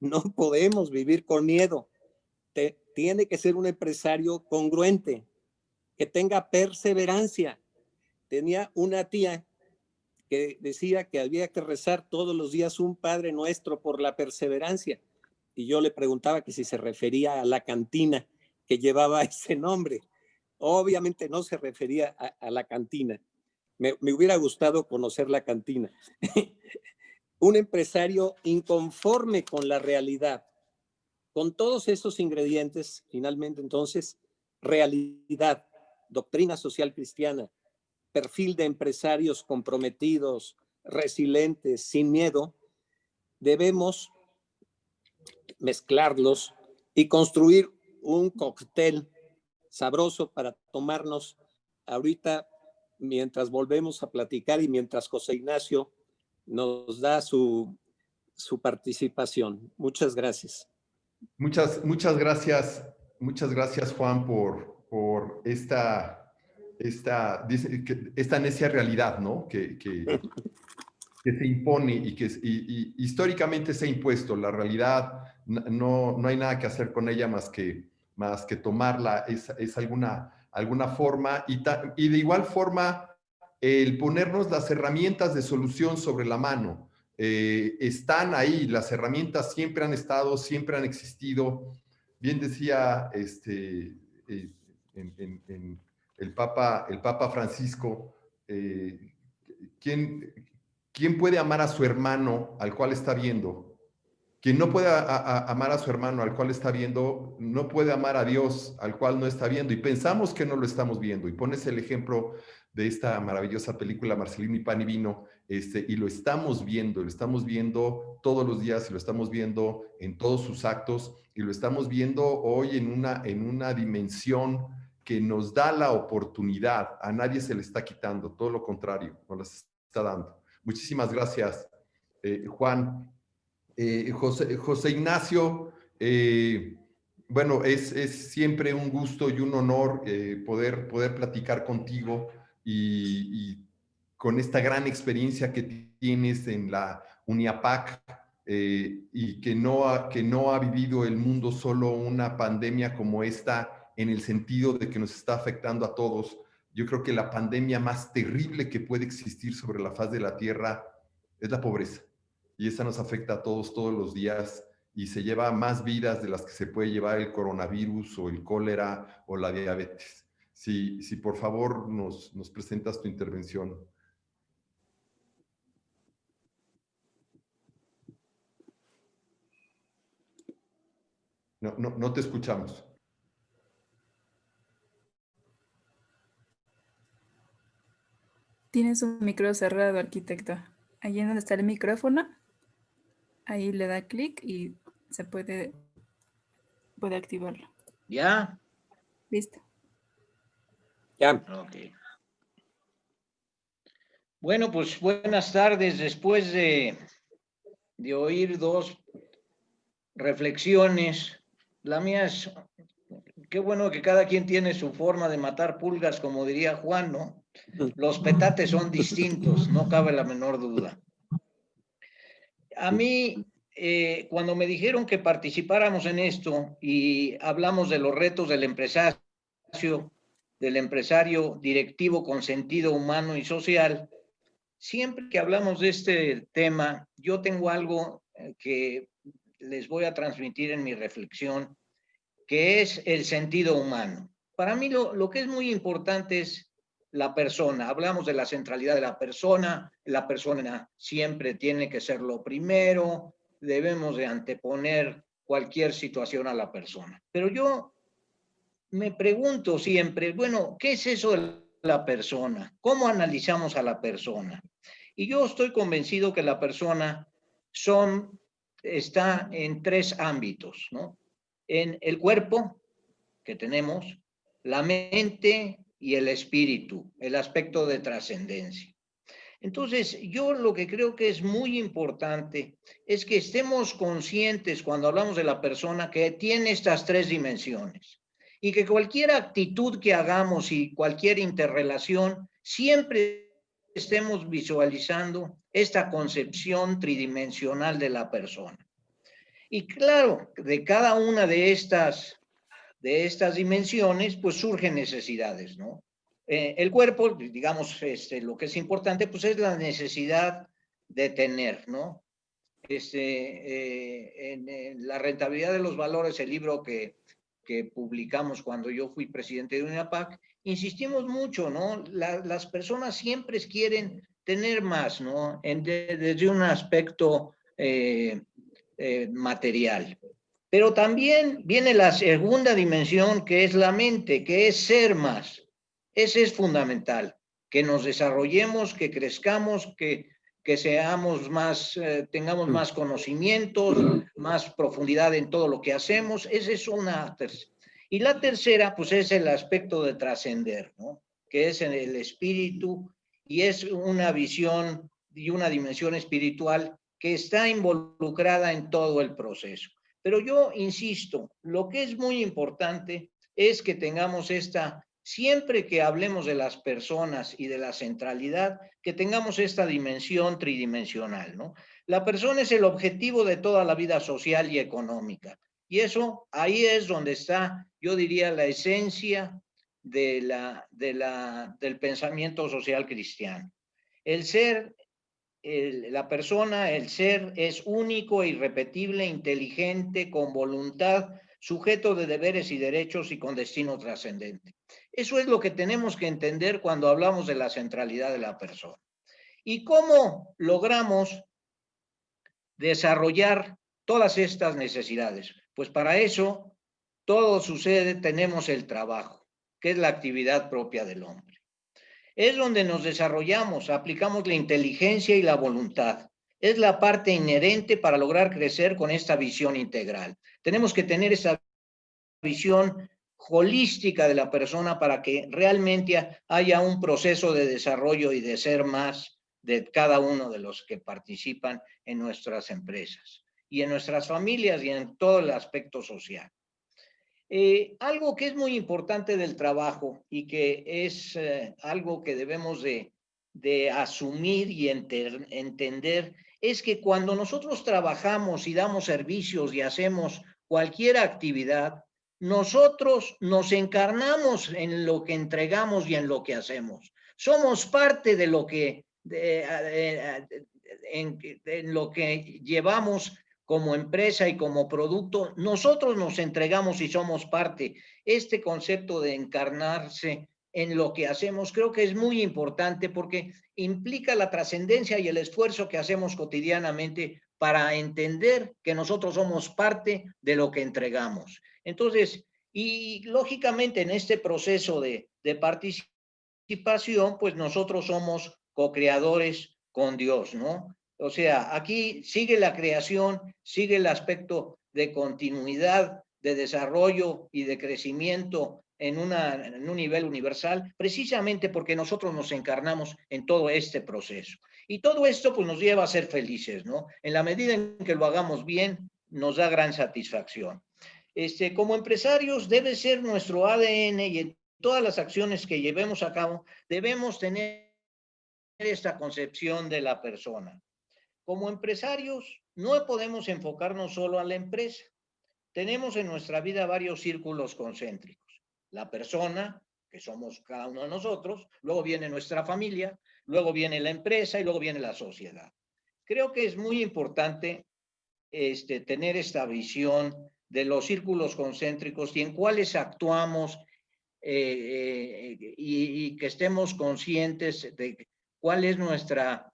No podemos vivir con miedo. Tiene que ser un empresario congruente, que tenga perseverancia. Tenía una tía que decía que había que rezar todos los días un Padre Nuestro por la perseverancia. Y yo le preguntaba que si se refería a la cantina que llevaba ese nombre. Obviamente no se refería a la cantina. Me hubiera gustado conocer la cantina. Un empresario inconforme con la realidad. Con todos esos ingredientes, finalmente entonces, realidad, doctrina social cristiana, perfil de empresarios comprometidos, resilientes, sin miedo, debemos mezclarlos y construir un cóctel sabroso para tomarnos ahorita mientras volvemos a platicar y mientras José Ignacio nos da su participación. Muchas gracias. Muchas gracias, Juan, por esta necia realidad, ¿no? Que se impone y que históricamente se ha impuesto. La realidad no hay nada que hacer con ella más que tomarla, es alguna forma, y de igual forma el ponernos las herramientas de solución sobre la mano. Están ahí, las herramientas siempre han estado, siempre han existido. Bien decía el Papa Francisco, ¿quién puede amar a su hermano al cual está viendo? Quien no puede amar a su hermano al cual está viendo, no puede amar a Dios al cual no está viendo. Y pensamos que no lo estamos viendo. Y pones el ejemplo de esta maravillosa película Marcelino y Pan y Vino, y lo estamos viendo todos los días, y lo estamos viendo en todos sus actos, y lo estamos viendo hoy en una dimensión que nos da la oportunidad. A nadie se le está quitando, todo lo contrario, nos las está dando. Muchísimas gracias, Juan. José Ignacio, bueno, es siempre un gusto y un honor poder platicar contigo y con esta gran experiencia que tienes en la UNIAPAC, y que no ha vivido el mundo solo una pandemia como esta, en el sentido de que nos está afectando a todos. Yo creo que la pandemia más terrible que puede existir sobre la faz de la Tierra es la pobreza. Y esa nos afecta a todos los días, y se lleva más vidas de las que se puede llevar el coronavirus o el cólera o la diabetes. Si por favor nos presentas tu intervención. No te escuchamos. Tiene su micro cerrado, arquitecto. Allí en donde está el micrófono, ahí le da clic y se puede activarlo. ¿Ya? Listo. Ya. Ok. Bueno, pues buenas tardes. Después de oír dos reflexiones, la mía es, qué bueno que cada quien tiene su forma de matar pulgas, como diría Juan, ¿no? Los petates son distintos, no cabe la menor duda. A mí, cuando me dijeron que participáramos en esto y hablamos de los retos del empresario directivo con sentido humano y social, siempre que hablamos de este tema, yo tengo algo que les voy a transmitir en mi reflexión, que es el sentido humano. Para mí lo que es muy importante es la persona. Hablamos de la centralidad de la persona siempre tiene que ser lo primero, debemos de anteponer cualquier situación a la persona. Pero yo me pregunto siempre, bueno, ¿qué es eso de la persona? ¿Cómo analizamos a la persona? Y yo estoy convencido que la persona está en tres ámbitos, ¿no? En el cuerpo que tenemos, la mente y el espíritu, el aspecto de trascendencia. Entonces, yo lo que creo que es muy importante es que estemos conscientes cuando hablamos de la persona que tiene estas tres dimensiones y que cualquier actitud que hagamos y cualquier interrelación, siempre estemos visualizando esta concepción tridimensional de la persona. Y claro, de cada una de estas dimensiones, pues surgen necesidades, ¿no? El cuerpo, digamos, lo que es importante, pues es la necesidad de tener, ¿no? En La rentabilidad de los valores, el libro que publicamos cuando yo fui presidente de UNIAPAC, insistimos mucho, ¿no? Las personas siempre quieren tener más, ¿no? Desde un aspecto material. Pero también viene la segunda dimensión, que es la mente, que es ser más. Ese es fundamental, que nos desarrollemos, que crezcamos, que seamos más, tengamos más conocimientos, más profundidad en todo lo que hacemos. Esa es una tercera. Y la tercera, pues es el aspecto de trascender, ¿no? Que es en el espíritu, y es una visión y una dimensión espiritual que está involucrada en todo el proceso. Pero yo insisto, lo que es muy importante es que tengamos siempre que hablemos de las personas y de la centralidad, que tengamos esta dimensión tridimensional, ¿no? La persona es el objetivo de toda la vida social y económica. Y eso, ahí es donde está, yo diría, la esencia del pensamiento social cristiano. El ser, la persona, el ser es único, irrepetible, inteligente, con voluntad, sujeto de deberes y derechos y con destino trascendente. Eso es lo que tenemos que entender cuando hablamos de la centralidad de la persona. ¿Y cómo logramos desarrollar todas estas necesidades? Pues para eso todo sucede, tenemos el trabajo, que es la actividad propia del hombre. Es donde nos desarrollamos, aplicamos la inteligencia y la voluntad. Es la parte inherente para lograr crecer con esta visión integral. Tenemos que tener esa visión holística de la persona para que realmente haya un proceso de desarrollo y de ser más de cada uno de los que participan en nuestras empresas y en nuestras familias y en todo el aspecto social. Algo que es muy importante del trabajo y que es algo que debemos de asumir y entender es que cuando nosotros trabajamos y damos servicios y hacemos cualquier actividad, nosotros nos encarnamos en lo que entregamos y en lo que hacemos. Somos parte de lo que, en lo que llevamos como empresa y como producto. Nosotros nos entregamos y somos parte. Este concepto de encarnarse en lo que hacemos creo que es muy importante porque implica la trascendencia y el esfuerzo que hacemos cotidianamente para entender que nosotros somos parte de lo que entregamos. Entonces, y lógicamente en este proceso de participación, pues nosotros somos co-creadores con Dios, ¿no? O sea, aquí sigue la creación, sigue el aspecto de continuidad, de desarrollo y de crecimiento en un nivel universal, precisamente porque nosotros nos encarnamos en todo este proceso. Y todo esto pues nos lleva a ser felices, ¿no? En la medida en que lo hagamos bien, nos da gran satisfacción. Como empresarios debe ser nuestro ADN y en todas las acciones que llevemos a cabo debemos tener esta concepción de la persona. Como empresarios no podemos enfocarnos solo a la empresa. Tenemos en nuestra vida varios círculos concéntricos. La persona, que somos cada uno de nosotros, luego viene nuestra familia, luego viene la empresa y luego viene la sociedad. Creo que es muy importante tener esta visión de los círculos concéntricos y en cuáles actuamos y que estemos conscientes de cuál es nuestra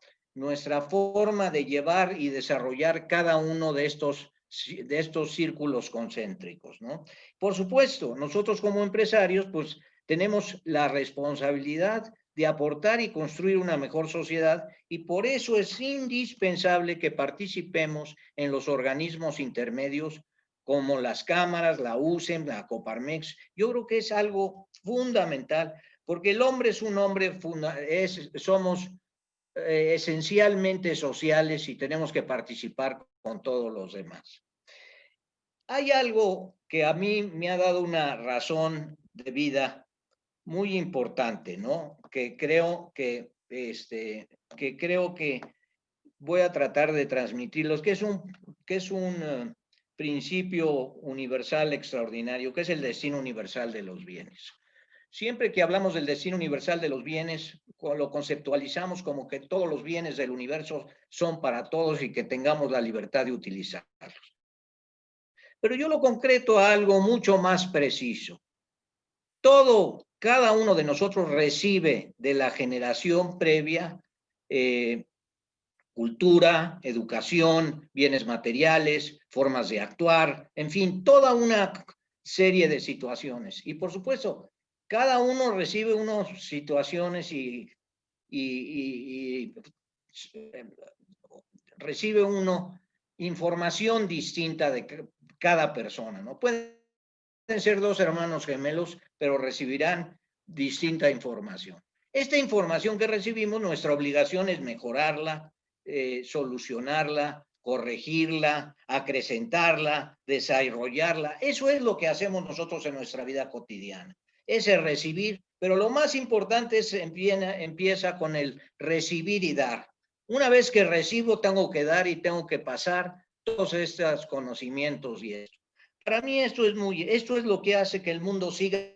forma de llevar y desarrollar cada uno de estos círculos concéntricos, ¿no? Por supuesto, nosotros como empresarios, pues tenemos la responsabilidad de aportar y construir una mejor sociedad y por eso es indispensable que participemos en los organismos intermedios como las cámaras, la USEM, la Coparmex. Yo creo que es algo fundamental porque el hombre es un hombre, somos esencialmente sociales y tenemos que participar con todos los demás. Hay algo que a mí me ha dado una razón de vida muy importante, ¿no? Que creo que voy a tratar de transmitirlos, que es un principio universal extraordinario, que es el destino universal de los bienes. Siempre que hablamos del destino universal de los bienes, lo conceptualizamos como que todos los bienes del universo son para todos y que tengamos la libertad de utilizarlos. Pero yo lo concreto a algo mucho más preciso. Cada uno de nosotros recibe de la generación previa cultura, educación, bienes materiales, formas de actuar, en fin, toda una serie de situaciones. Y por supuesto, cada uno recibe unas situaciones y recibe información distinta de cada persona, ¿no? Pueden ser dos hermanos gemelos, pero recibirán distinta información. Esta información que recibimos, nuestra obligación es mejorarla, solucionarla, corregirla, acrecentarla, desarrollarla. Eso es lo que hacemos nosotros en nuestra vida cotidiana. Es el recibir, pero lo más importante es empieza con el recibir y dar. Una vez que recibo, tengo que dar y tengo que pasar todos estos conocimientos y esto. Para mí esto es lo que hace que el mundo siga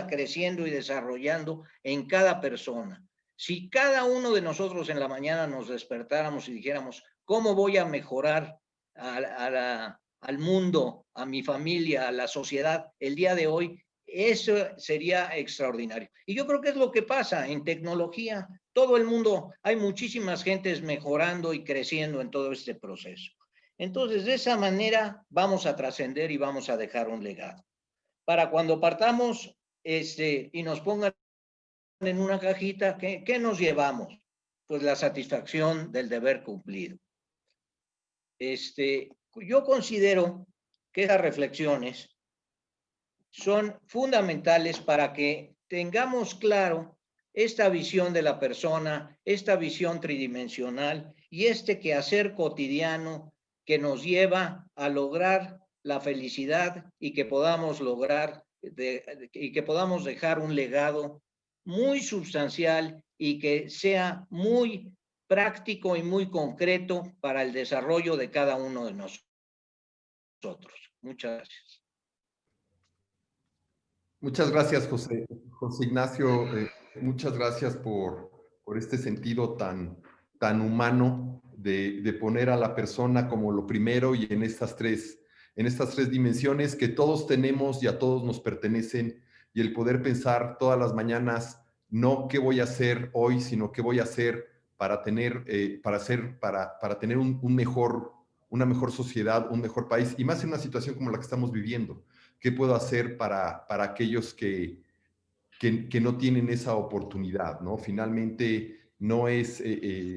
creciendo y desarrollando en cada persona. Si cada uno de nosotros en la mañana nos despertáramos y dijéramos, ¿cómo voy a mejorar al mundo, a mi familia, a la sociedad el día de hoy? Eso sería extraordinario. Y yo creo que es lo que pasa en tecnología. Todo el mundo, hay muchísimas gentes mejorando y creciendo en todo este proceso. Entonces, de esa manera vamos a trascender y vamos a dejar un legado. Para cuando partamos y nos pongan en una cajita, ¿qué nos llevamos? Pues la satisfacción del deber cumplido. Yo considero que esas reflexiones son fundamentales para que tengamos claro esta visión de la persona, esta visión tridimensional y quehacer cotidiano que nos lleva a lograr la felicidad y que podamos dejar un legado muy sustancial y que sea muy práctico y muy concreto para el desarrollo de cada uno de nosotros. Muchas gracias. Muchas gracias, José Ignacio. Muchas gracias por este sentido tan humano de poner a la persona como lo primero y en estas tres dimensiones que todos tenemos y a todos nos pertenecen, y el poder pensar todas las mañanas no qué voy a hacer hoy, sino qué voy a hacer para tener una mejor sociedad, un mejor país, y más en una situación como la que estamos viviendo. ¿Qué puedo hacer para aquellos que no tienen esa oportunidad, ¿no? Finalmente, no es,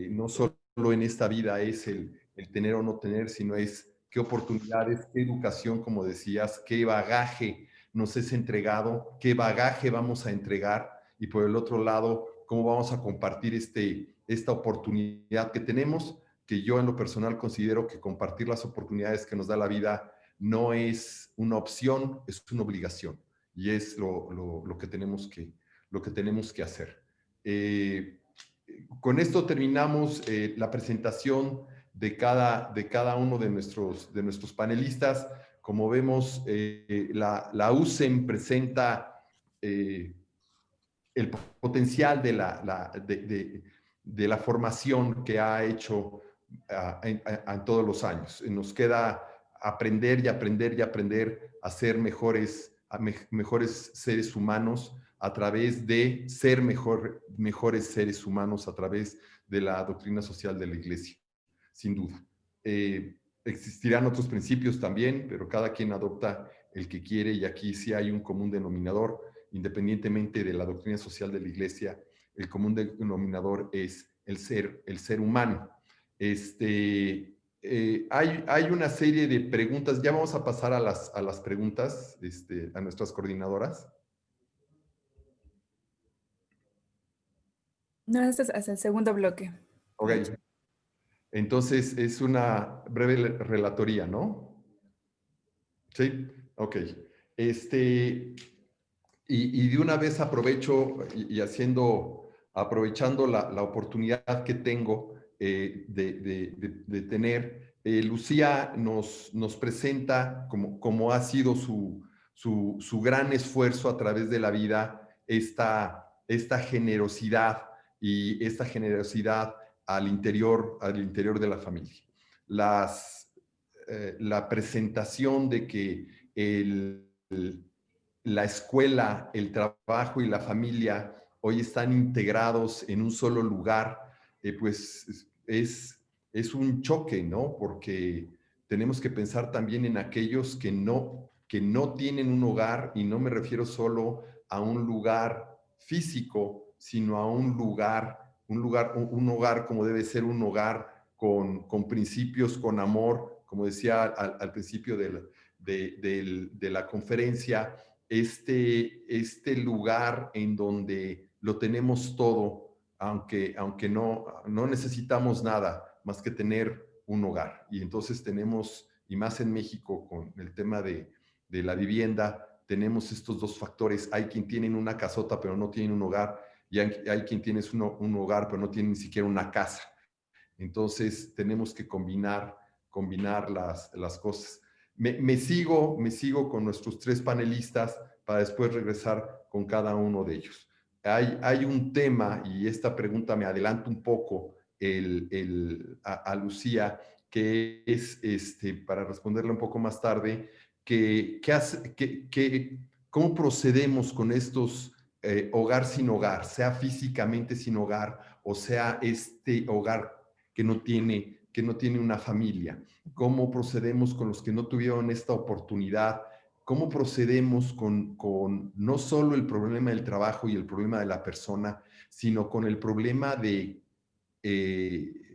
no solo en esta vida es el tener o no tener, sino es qué oportunidades, qué educación, como decías, qué bagaje nos es entregado, qué bagaje vamos a entregar, y por el otro lado, cómo vamos a compartir esta oportunidad que tenemos, que yo en lo personal considero que compartir las oportunidades que nos da la vida no es una opción, es una obligación, y es lo que tenemos que hacer. Con esto terminamos la presentación de cada uno de nuestros panelistas. Como vemos, la USEM presenta el potencial de la formación que ha hecho en todos los años. Nos queda aprender y aprender y aprender a ser mejores seres humanos a través de ser mejores seres humanos a través de la doctrina social de la Iglesia, sin duda. Existirán otros principios también, pero cada quien adopta el que quiere, y aquí sí hay un común denominador, independientemente de la doctrina social de la Iglesia. El común denominador es el ser humano. Hay una serie de preguntas. Ya vamos a pasar a las preguntas a nuestras coordinadoras. No, este es hasta el segundo bloque. Ok. Entonces, es una breve relatoría, ¿no? Sí, ok. Y de una vez aprovecho aprovechando la oportunidad que tengo de tener, Lucía nos presenta como ha sido su gran esfuerzo a través de la vida, esta generosidad y esta generosidad al interior de la familia. La presentación de que la escuela, el trabajo y la familia hoy están integrados en un solo lugar, pues es un choque, ¿no? Porque tenemos que pensar también en aquellos que no tienen un hogar, y no me refiero solo a un lugar físico, sino a un hogar como debe ser un hogar con principios, con amor, como decía al principio de la conferencia, este lugar en donde lo tenemos todo, aunque no necesitamos nada más que tener un hogar. Y entonces tenemos, y más en México con el tema de la vivienda, tenemos estos dos factores. Hay quien tienen una casota pero no tienen un hogar, y hay quien tiene un hogar pero no tiene ni siquiera una casa. Entonces tenemos que combinar las cosas. Me sigo con nuestros tres panelistas para después regresar con cada uno de ellos. Hay un tema, y esta pregunta me adelanto un poco a Lucía, que es, para responderle un poco más tarde, ¿cómo procedemos con estos hogar sin hogar, sea físicamente sin hogar o sea este hogar que no tiene que no tiene una familia? ¿Cómo procedemos con los que no tuvieron esta oportunidad? ¿Cómo procedemos con no solo el problema del trabajo y el problema de la persona, sino con el problema de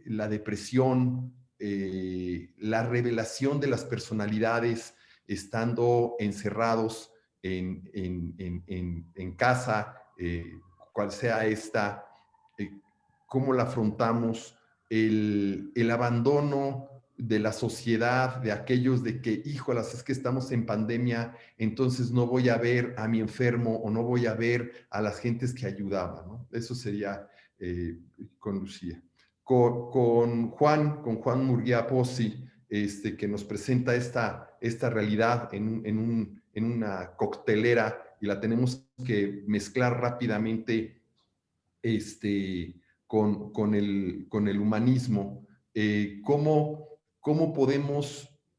la depresión, la revelación de las personalidades estando encerrados en casa, cual sea esta, cómo la afrontamos, el abandono de la sociedad, de aquellos de que, híjolas, es que estamos en pandemia, entonces no voy a ver a mi enfermo o no voy a ver a las gentes que ayudaban, ¿no? Eso sería con Lucía. Con Juan Murguía Pozzi, que nos presenta esta realidad en una coctelera y la tenemos que mezclar rápidamente con el humanismo. ¿Cómo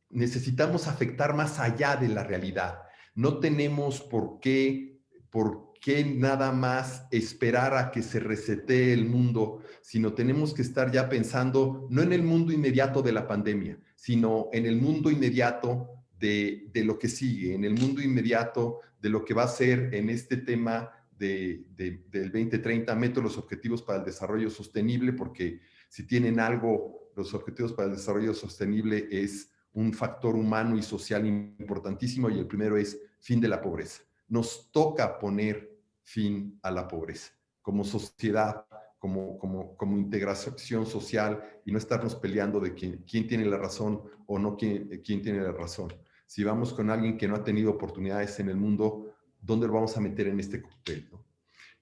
necesitamos afectar más allá de la realidad? No tenemos por qué nada más esperar a que se resetee el mundo, sino tenemos que estar ya pensando no en el mundo inmediato de la pandemia, sino en el mundo inmediato de lo que sigue, en el mundo inmediato de lo que va a ser en este tema del 2030, meto los objetivos para el desarrollo sostenible, porque si tienen algo, los objetivos para el desarrollo sostenible es un factor humano y social importantísimo, y el primero es fin de la pobreza. Nos toca poner fin a la pobreza como sociedad, como integración social, y no estarnos peleando de quién tiene la razón o no quién tiene la razón. Si vamos con alguien que no ha tenido oportunidades en el mundo, ¿dónde lo vamos a meter en este cóctel, ¿no?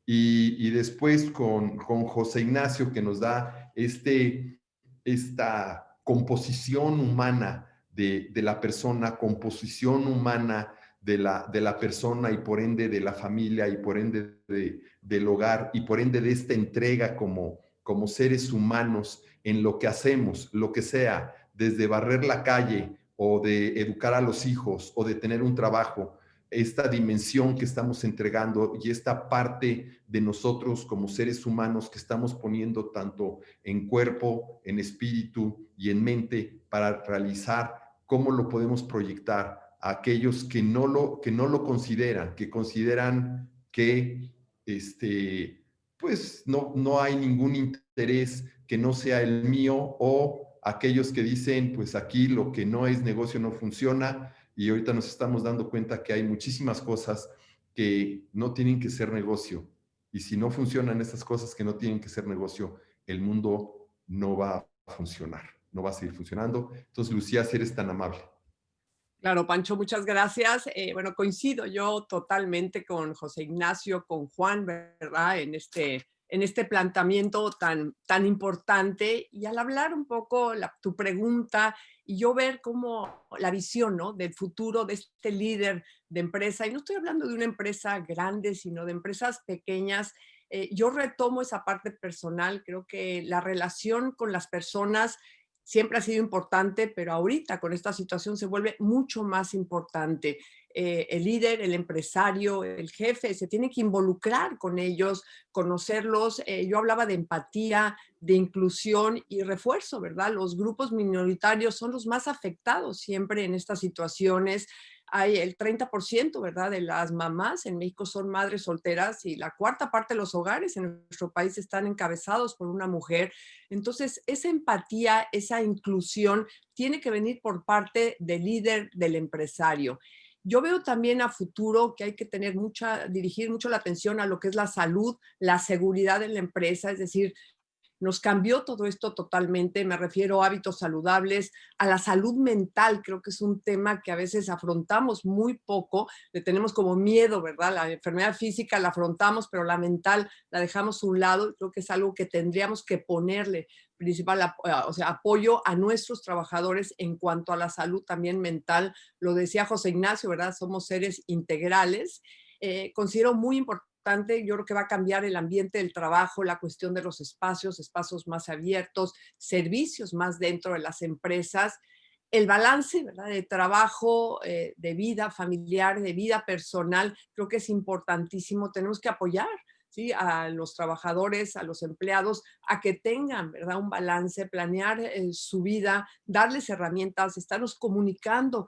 Y después con José Ignacio, que nos da esta composición humana de la persona, composición humana de la persona y por ende de la familia y por ende del hogar y por ende de esta entrega como seres humanos en lo que hacemos, lo que sea, desde barrer la calle o de educar a los hijos o de tener un trabajo, esta dimensión que estamos entregando y esta parte de nosotros como seres humanos que estamos poniendo tanto en cuerpo, en espíritu y en mente para realizar, cómo lo podemos proyectar a aquellos que no lo consideran, que consideran que pues no hay ningún interés que no sea el mío, o aquellos que dicen, pues aquí lo que no es negocio no funciona. Y ahorita nos estamos dando cuenta que hay muchísimas cosas que no tienen que ser negocio. Y si no funcionan estas cosas que no tienen que ser negocio, el mundo no va a funcionar, no va a seguir funcionando. Entonces, Lucía, si eres tan amable. Claro, Pancho, muchas gracias. Bueno, coincido yo totalmente con José Ignacio, con Juan, ¿verdad? En este planteamiento tan importante, y al hablar un poco tu pregunta y yo ver cómo la visión, ¿no?, del futuro de este líder de empresa, y no estoy hablando de una empresa grande, sino de empresas pequeñas, yo retomo esa parte personal. Creo que la relación con las personas siempre ha sido importante, pero ahorita con esta situación se vuelve mucho más importante. El líder, el empresario, el jefe, se tiene que involucrar con ellos, conocerlos. Yo hablaba de empatía, de inclusión y refuerzo, ¿verdad? Los grupos minoritarios son los más afectados siempre en estas situaciones. Hay el 30%, ¿verdad?, de las mamás en México son madres solteras, y la cuarta parte de los hogares en nuestro país están encabezados por una mujer. Entonces, esa empatía, esa inclusión tiene que venir por parte del líder, del empresario. Yo veo también a futuro que hay que dirigir mucho la atención a lo que es la salud, la seguridad de la empresa, es decir, nos cambió todo esto totalmente. Me refiero a hábitos saludables, a la salud mental. Creo que es un tema que a veces afrontamos muy poco, le tenemos como miedo, ¿verdad? La enfermedad física la afrontamos, pero la mental la dejamos a un lado. Creo que es algo que tendríamos que ponerle principal, apoyo a nuestros trabajadores en cuanto a la salud también mental. Lo decía José Ignacio, ¿verdad? Somos seres integrales. Considero muy importante. Yo creo que va a cambiar el ambiente del trabajo, la cuestión de los espacios más abiertos, servicios más dentro de las empresas, el balance, ¿verdad?, de trabajo, de vida familiar, de vida personal. Creo que es importantísimo. Tenemos que apoyar ¿sí? A los trabajadores, a los empleados, a que tengan, ¿verdad? Un balance, planear su vida, darles herramientas, estarnos comunicando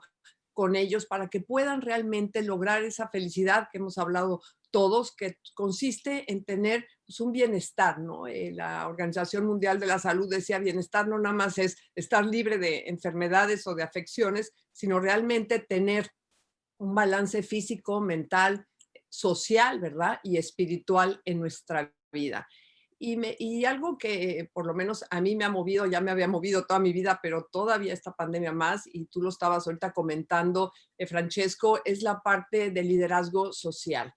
con ellos para que puedan realmente lograr esa felicidad que hemos hablado todos, que consiste en tener pues, un bienestar, ¿no? La Organización Mundial de la Salud decía, bienestar no nada más es estar libre de enfermedades o de afecciones, sino realmente tener un balance físico, mental, social, ¿verdad? Y espiritual en nuestra vida. Y algo que por lo menos a mí me ha movido, ya me había movido toda mi vida, pero todavía esta pandemia más, y tú lo estabas ahorita comentando, Francesco, es la parte del liderazgo social.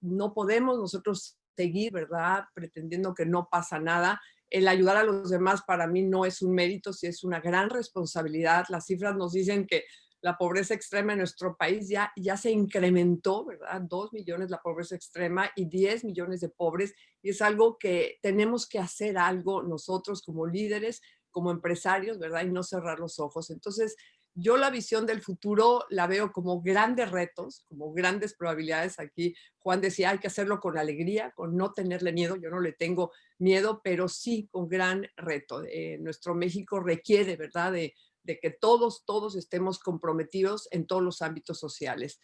No podemos nosotros seguir, ¿verdad? Pretendiendo que no pasa nada. El ayudar a los demás para mí no es un mérito, sí es una gran responsabilidad. Las cifras nos dicen que la pobreza extrema en nuestro país ya se incrementó, ¿verdad? 2 millones la pobreza extrema y 10 millones de pobres. Y es algo que tenemos que hacer algo nosotros como líderes, como empresarios, ¿verdad? Y no cerrar los ojos. Entonces, yo la visión del futuro la veo como grandes retos, como grandes probabilidades. Aquí Juan decía, hay que hacerlo con alegría, con no tenerle miedo. Yo no le tengo miedo, pero sí con gran reto. Nuestro México requiere, ¿verdad? De que todos estemos comprometidos en todos los ámbitos sociales.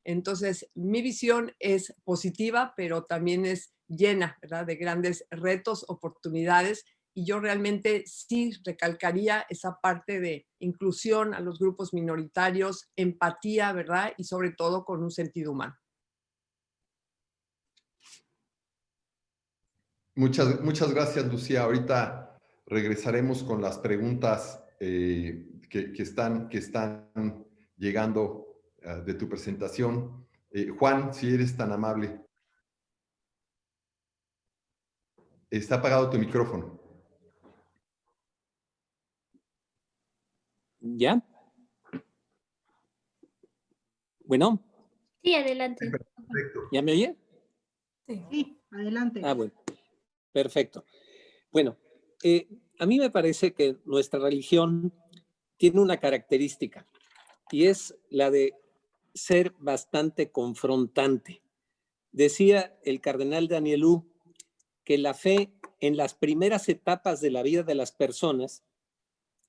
Entonces, mi visión es positiva, pero también es llena, ¿verdad? De grandes retos, oportunidades, y yo realmente sí recalcaría esa parte de inclusión a los grupos minoritarios, empatía, ¿verdad? Y sobre todo con un sentido humano. Muchas gracias, Lucía. Ahorita regresaremos con las preguntas que están llegando de tu presentación. Juan, si eres tan amable. Está apagado tu micrófono. ¿Ya? Bueno. Sí, adelante. Perfecto. ¿Ya me oye? Sí, adelante. Ah, bueno. Perfecto. Bueno, a mí me parece que nuestra religión tiene una característica y es la de ser bastante confrontante. Decía el cardenal Danielou que la fe en las primeras etapas de la vida de las personas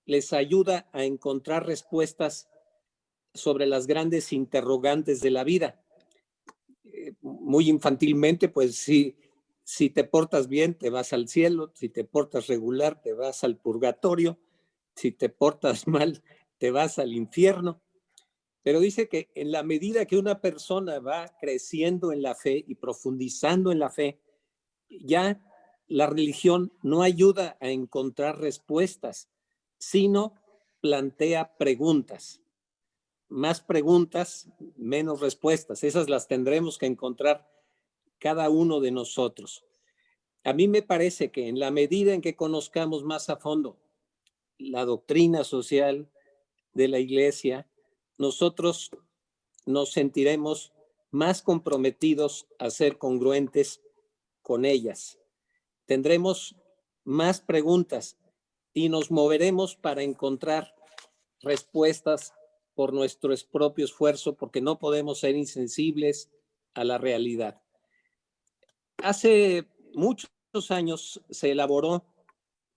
les ayuda a encontrar respuestas sobre las grandes interrogantes de la vida. Muy infantilmente, pues si te portas bien, te vas al cielo; si te portas regular, te vas al purgatorio; si te portas mal, te vas al infierno. Pero dice que en la medida que una persona va creciendo en la fe y profundizando en la fe, ya la religión no ayuda a encontrar respuestas, sino plantea preguntas. Más preguntas, menos respuestas. Esas las tendremos que encontrar cada uno de nosotros. A mí me parece que en la medida en que conozcamos más a fondo la doctrina social de la Iglesia, nosotros nos sentiremos más comprometidos a ser congruentes con ellas. Tendremos más preguntas y nos moveremos para encontrar respuestas por nuestro propio esfuerzo, porque no podemos ser insensibles a la realidad. Hace muchos años se elaboró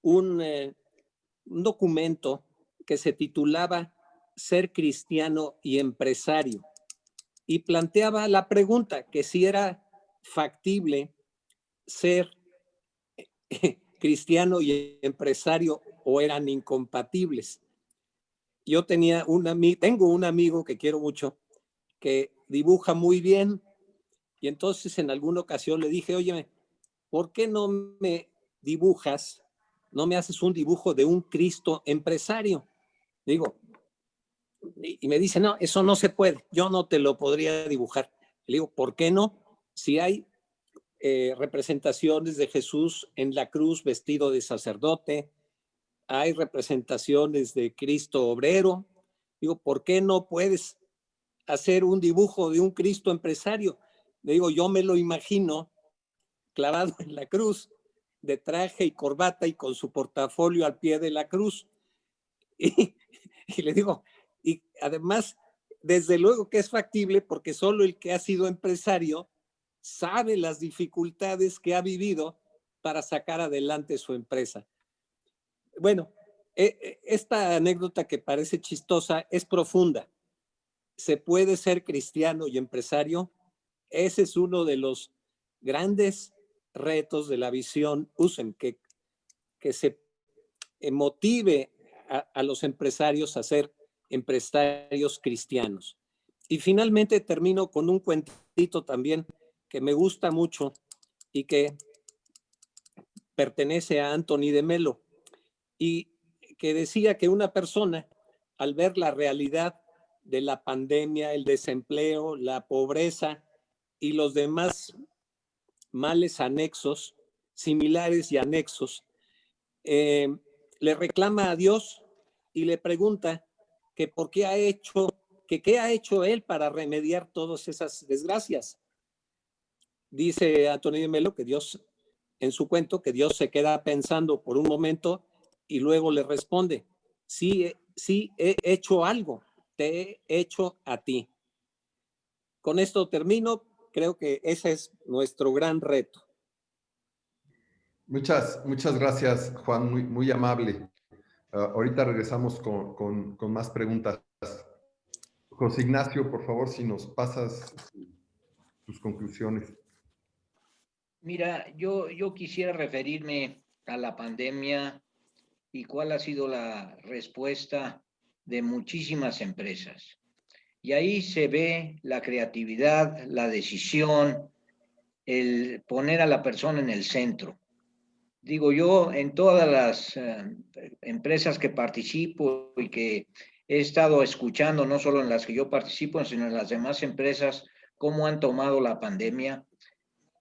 un documento que se titulaba Ser cristiano y empresario, y planteaba la pregunta que si era factible ser cristiano y empresario o eran incompatibles. Yo tengo un amigo que quiero mucho, que dibuja muy bien, y entonces en alguna ocasión le dije, oye, ¿por qué no me haces un dibujo de un Cristo empresario? Digo, y me dice, no, eso no se puede, yo no te lo podría dibujar. Le digo, ¿por qué no? Si hay representaciones de Jesús en la cruz vestido de sacerdote, hay representaciones de Cristo obrero. Digo, ¿por qué no puedes hacer un dibujo de un Cristo empresario? Le digo, yo me lo imagino clavado en la cruz, de traje y corbata y con su portafolio al pie de la cruz. Y le digo, y además, desde luego que es factible, porque solo el que ha sido empresario sabe las dificultades que ha vivido para sacar adelante su empresa. Bueno, esta anécdota que parece chistosa es profunda. ¿Se puede ser cristiano y empresario? Ese es uno de los grandes retos de la visión USEM, que se motive a los empresarios a ser empresarios cristianos. Y finalmente termino con un cuentito también que me gusta mucho y que pertenece a Anthony de Melo, y que decía que una persona, al ver la realidad de la pandemia, el desempleo, la pobreza y los demás males anexos, similares y anexos, le reclama a Dios y le pregunta que por qué ha hecho, que qué ha hecho él para remediar todas esas desgracias. Dice Antonio de Melo que Dios, en su cuento, que Dios se queda pensando por un momento y luego le responde: sí, he hecho algo, te he hecho a ti. Con esto termino. Creo que ese es nuestro gran reto. Muchas gracias, Juan, muy amable. Ahorita regresamos con más preguntas. José Ignacio, por favor, si nos pasas tus conclusiones. Mira, yo quisiera referirme a la pandemia y cuál ha sido la respuesta de muchísimas empresas. Y ahí se ve la creatividad, la decisión, el poner a la persona en el centro. Digo yo, en todas las empresas que participo y que he estado escuchando, no solo en las que yo participo, sino en las demás empresas, cómo han tomado la pandemia,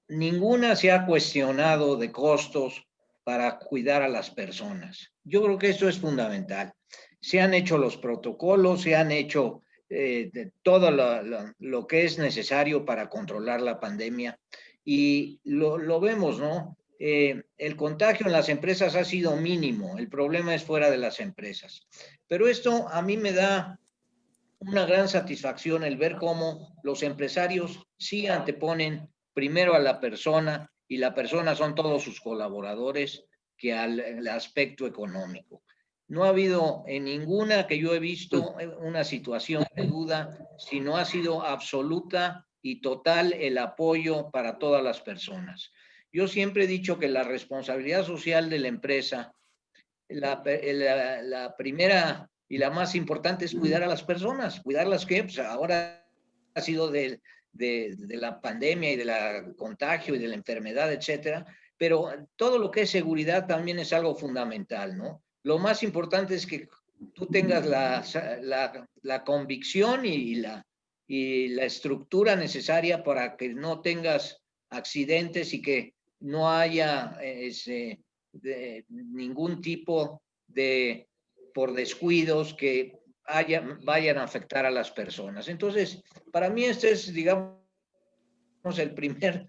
ninguna se ha cuestionado de costos para cuidar a las personas. Yo creo que esto es fundamental. Se han hecho los protocolos, se han hecho todo lo que es necesario para controlar la pandemia y lo vemos, ¿no? El contagio en las empresas ha sido mínimo, el problema es fuera de las empresas. Pero esto a mí me da una gran satisfacción el ver cómo los empresarios sí anteponen primero a la persona, y la persona son todos sus colaboradores, que al aspecto económico. No ha habido en ninguna que yo he visto una situación de duda, sino ha sido absoluta y total el apoyo para todas las personas. Yo siempre he dicho que la responsabilidad social de la empresa, la primera y la más importante es cuidar a las personas. ¿Cuidarlas qué? Pues ahora ha sido de la pandemia y del contagio y de la enfermedad, etcétera, pero todo lo que es seguridad también es algo fundamental, ¿no? Lo más importante es que tú tengas la convicción y la estructura necesaria para que no tengas accidentes y que no haya ningún tipo de, por descuidos, que vayan a afectar a las personas. Entonces, para mí este es, digamos, el primer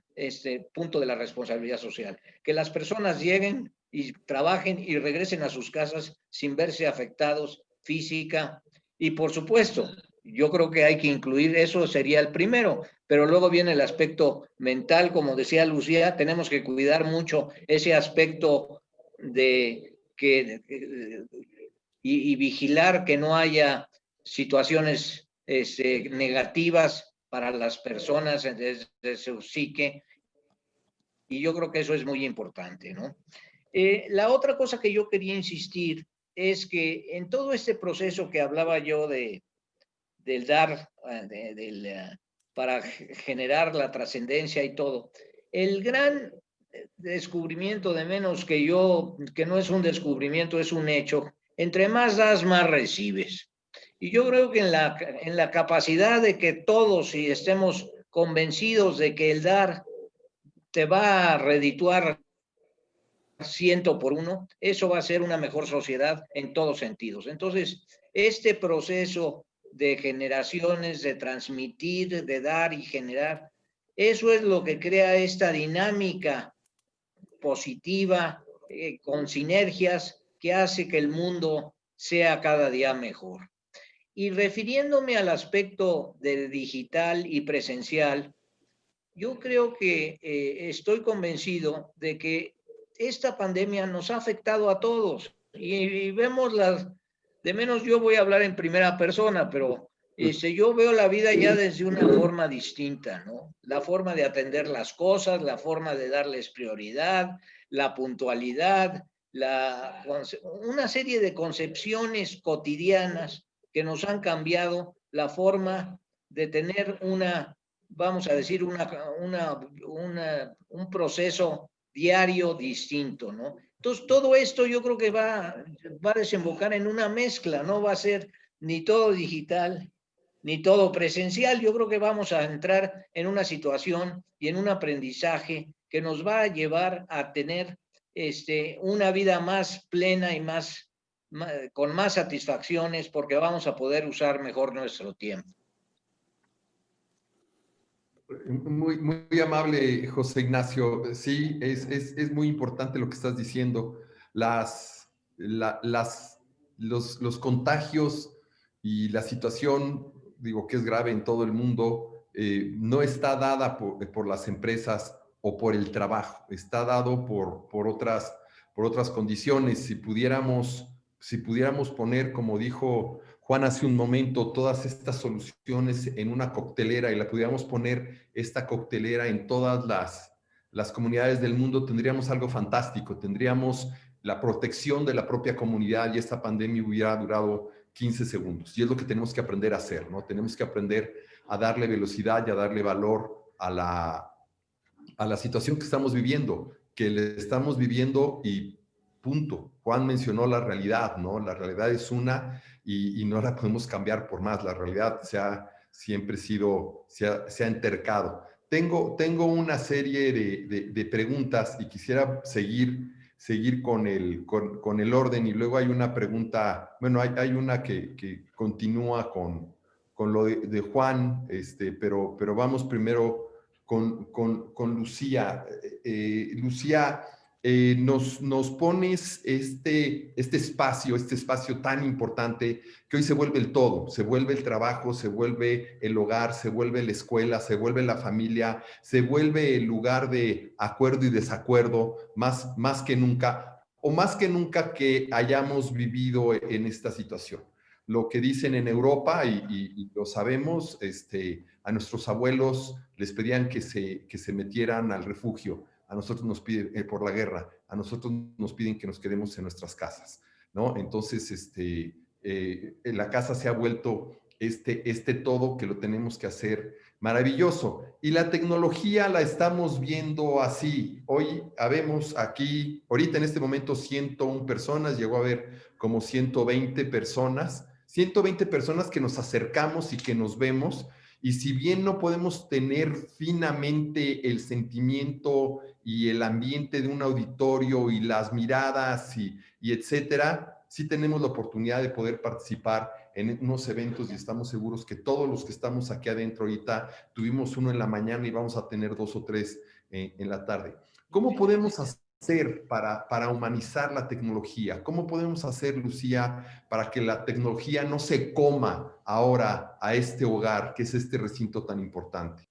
punto de la responsabilidad social, que las personas lleguen y trabajen y regresen a sus casas sin verse afectados física. Y por supuesto, yo creo que hay que incluir, eso sería el primero, pero luego viene el aspecto mental, como decía Lucía, tenemos que cuidar mucho ese aspecto de que y vigilar que no haya situaciones negativas para las personas desde su psique, y yo creo que eso es muy importante, ¿no? La otra cosa que yo quería insistir es que en todo este proceso que hablaba yo del dar, para generar la trascendencia y todo, el gran descubrimiento, de menos que no es un descubrimiento, es un hecho: entre más das, más recibes. Y yo creo que en la capacidad de que todos, si estemos convencidos de que el dar te va a redituar 100 por 1, eso va a ser una mejor sociedad en todos sentidos. Entonces, este proceso de generaciones, de transmitir, de dar y generar, eso es lo que crea esta dinámica positiva, con sinergias, que hace que el mundo sea cada día mejor. Y refiriéndome al aspecto del digital y presencial, yo creo que estoy convencido de que esta pandemia nos ha afectado a todos y vemos de menos yo voy a hablar en primera persona, pero yo veo la vida ya desde una forma distinta, ¿no? La forma de atender las cosas, la forma de darles prioridad, la puntualidad, una serie de concepciones cotidianas que nos han cambiado la forma de tener vamos a decir, un proceso diario distinto, ¿no? Entonces, todo esto yo creo que va a desembocar en una mezcla, no va a ser ni todo digital, ni todo presencial. Yo creo que vamos a entrar en una situación y en un aprendizaje que nos va a llevar a tener una vida más plena y con más satisfacciones, porque vamos a poder usar mejor nuestro tiempo. Muy amable, José Ignacio. Sí, es muy importante lo que estás diciendo. Los contagios y la situación, digo, que es grave en todo el mundo, no está dada por las empresas o por el trabajo, está dado por otras condiciones. Si pudiéramos poner, como dijo Juan hace un momento, todas estas soluciones en una coctelera y la pudiéramos poner esta coctelera en todas las comunidades del mundo, tendríamos algo fantástico, tendríamos la protección de la propia comunidad y esta pandemia hubiera durado 15 segundos. Y es lo que tenemos que aprender a hacer, ¿no? Tenemos que aprender a darle velocidad y a darle valor a la situación que estamos viviendo, y punto. Juan mencionó la realidad, ¿no? La realidad es una y no la podemos cambiar por más. La realidad se ha entercado. Tengo una serie de preguntas y quisiera seguir con el orden, y luego hay una pregunta, bueno, hay una que continúa con lo de Juan, pero vamos primero con Lucía. Lucía, nos pones este espacio tan importante que hoy se vuelve el todo, se vuelve el trabajo, se vuelve el hogar, se vuelve la escuela, se vuelve la familia, se vuelve el lugar de acuerdo y desacuerdo, más que nunca, o más que nunca que hayamos vivido en esta situación. Lo que dicen en Europa, y lo sabemos, a nuestros abuelos les pedían que se metieran al refugio. A nosotros nos piden por la guerra, a nosotros nos piden que nos quedemos en nuestras casas, ¿no? Entonces, la casa se ha vuelto este todo que lo tenemos que hacer maravilloso. Y la tecnología la estamos viendo así. Hoy habemos aquí, ahorita en este momento, 101 personas, llegó a haber como 120 personas que nos acercamos y que nos vemos. Y si bien no podemos tener finamente el sentimiento y el ambiente de un auditorio y las miradas y etcétera, sí tenemos la oportunidad de poder participar en unos eventos y estamos seguros que todos los que estamos aquí adentro ahorita, tuvimos uno en la mañana y vamos a tener 2 o 3 en la tarde. ¿Cómo podemos hacer para humanizar la tecnología? ¿Cómo podemos hacer, Lucía, para que la tecnología no se coma ahora a este hogar, que es este recinto tan importante?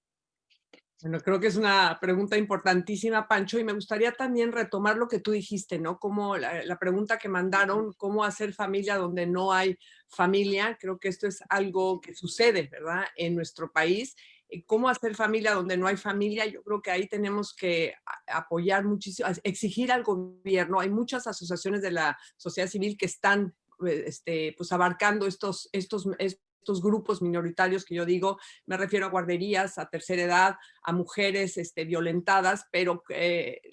Bueno, creo que es una pregunta importantísima, Pancho, y me gustaría también retomar lo que tú dijiste, ¿no? Como la pregunta que mandaron, ¿cómo hacer familia donde no hay familia? Creo que esto es algo que sucede, ¿verdad? En nuestro país. ¿Cómo hacer familia donde no hay familia? Yo creo que ahí tenemos que apoyar muchísimo, exigir al gobierno. Hay muchas asociaciones de la sociedad civil que están pues abarcando estos grupos minoritarios que yo digo, me refiero a guarderías, a tercera edad, a mujeres violentadas, pero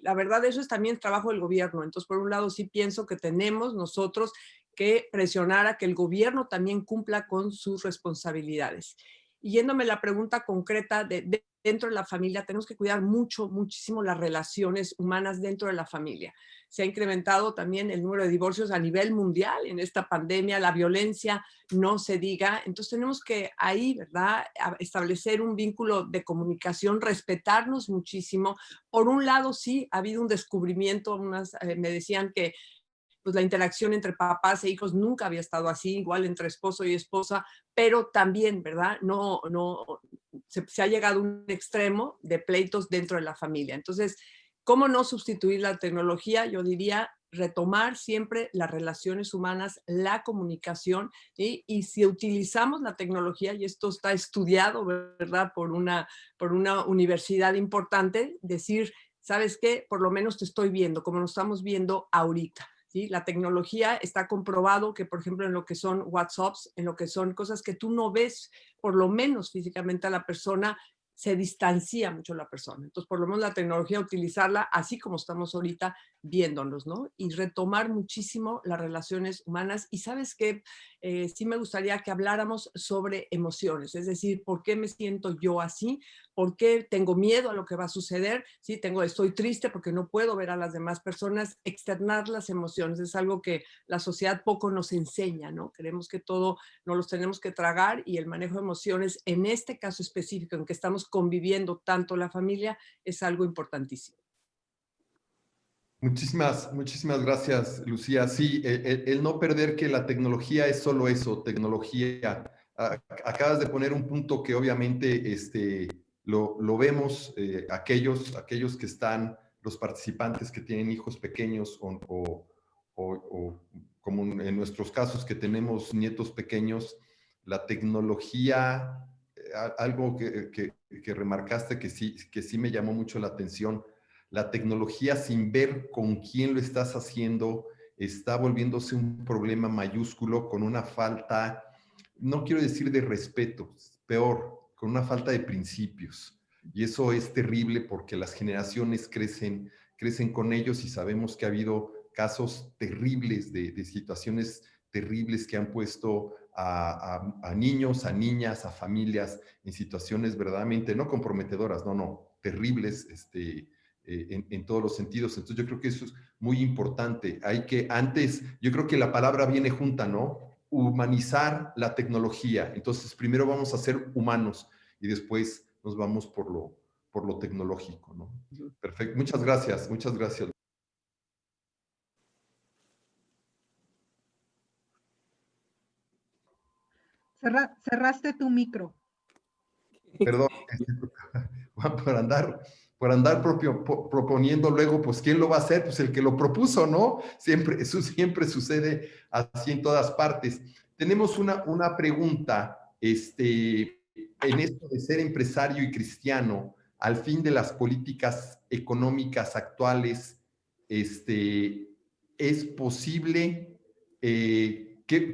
la verdad eso es también trabajo del gobierno. Entonces, por un lado, sí pienso que tenemos nosotros que presionar a que el gobierno también cumpla con sus responsabilidades. Y yéndome a la pregunta concreta de dentro de la familia, tenemos que cuidar muchísimo las relaciones humanas dentro de la familia. Se ha incrementado también el número de divorcios a nivel mundial en esta pandemia, la violencia no se diga. Entonces tenemos que ahí, ¿verdad?, establecer un vínculo de comunicación, respetarnos muchísimo. Por un lado, sí, ha habido un descubrimiento, me decían que pues la interacción entre papás e hijos nunca había estado así, igual entre esposo y esposa, pero también, ¿verdad? se ha llegado a un extremo de pleitos dentro de la familia. Entonces, ¿cómo no sustituir la tecnología? Yo diría retomar siempre las relaciones humanas, la comunicación, ¿sí? Y si utilizamos la tecnología, y esto está estudiado, ¿verdad? Por una universidad importante, decir, ¿sabes qué? Por lo menos te estoy viendo, como nos estamos viendo ahorita. ¿Sí? La tecnología está comprobado que, por ejemplo, en lo que son WhatsApps, en lo que son cosas que tú no ves, por lo menos físicamente a la persona, se distancia mucho la persona. Entonces, por lo menos la tecnología, utilizarla así como estamos ahorita viéndonos, ¿no? Y retomar muchísimo las relaciones humanas. Y ¿sabes qué? Sí me gustaría que habláramos sobre emociones, es decir, ¿por qué me siento yo así? ¿Por qué tengo miedo a lo que va a suceder? ¿Sí? Estoy triste porque no puedo ver a las demás personas. Externar las emociones es algo que la sociedad poco nos enseña, ¿no? Creemos que todo nos los tenemos que tragar, y el manejo de emociones, en este caso específico en que estamos conviviendo tanto la familia, es algo importantísimo. Muchísimas gracias, Lucía. Sí, el no perder que la tecnología es solo eso, tecnología. Acabas de poner un punto que obviamente lo vemos, aquellos que están, los participantes que tienen hijos pequeños o como en nuestros casos que tenemos nietos pequeños, la tecnología, algo que remarcaste que sí me llamó mucho la atención. La tecnología, sin ver con quién lo estás haciendo, está volviéndose un problema mayúsculo, con una falta, no quiero decir de respeto, peor, con una falta de principios. Y eso es terrible porque las generaciones crecen con ellos, y sabemos que ha habido casos terribles de situaciones terribles que han puesto a niños, a niñas, a familias en situaciones verdaderamente no comprometedoras, terribles, en todos los sentidos. Entonces yo creo que eso es muy importante. Yo creo que la palabra viene junta, ¿no? Humanizar la tecnología. Entonces primero vamos a ser humanos y después nos vamos por lo tecnológico, ¿no? Perfecto. Muchas gracias. Cerraste tu micro. Perdón, por andar proponiendo luego, pues, ¿quién lo va a hacer? Pues el que lo propuso, ¿no? Eso siempre sucede así en todas partes. Tenemos una pregunta, en esto de ser empresario y cristiano, al fin de las políticas económicas actuales, ¿es posible?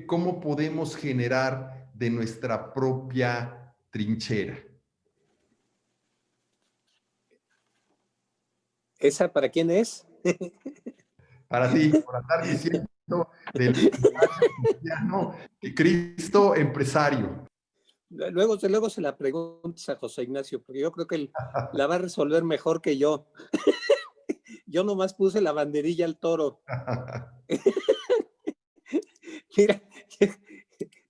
¿Cómo podemos generar de nuestra propia trinchera? ¿Esa para quién es? Para ti, por andar diciendo del cristiano, Cristo empresario. Luego se la preguntas a José Ignacio, porque yo creo que la va a resolver mejor que yo. Yo nomás puse la banderilla al toro. Mira,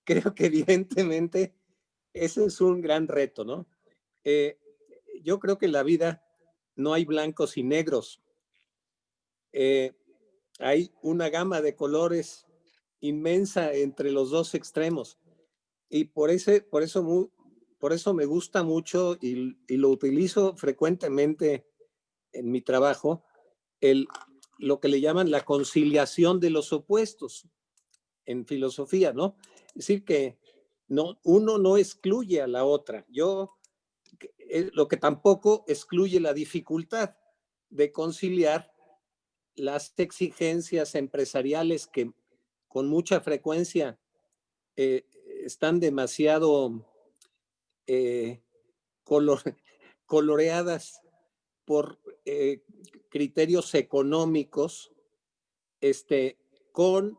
creo que evidentemente ese es un gran reto, ¿no? Yo creo que en la vida no hay blancos y negros. Hay una gama de colores inmensa entre los dos extremos. Y por eso me gusta mucho y lo utilizo frecuentemente en mi trabajo, lo que le llaman la conciliación de los opuestos en filosofía, ¿no? Es decir, que uno no excluye a la otra. Lo que tampoco excluye la dificultad de conciliar las exigencias empresariales que con mucha frecuencia están demasiado coloreadas por criterios económicos, con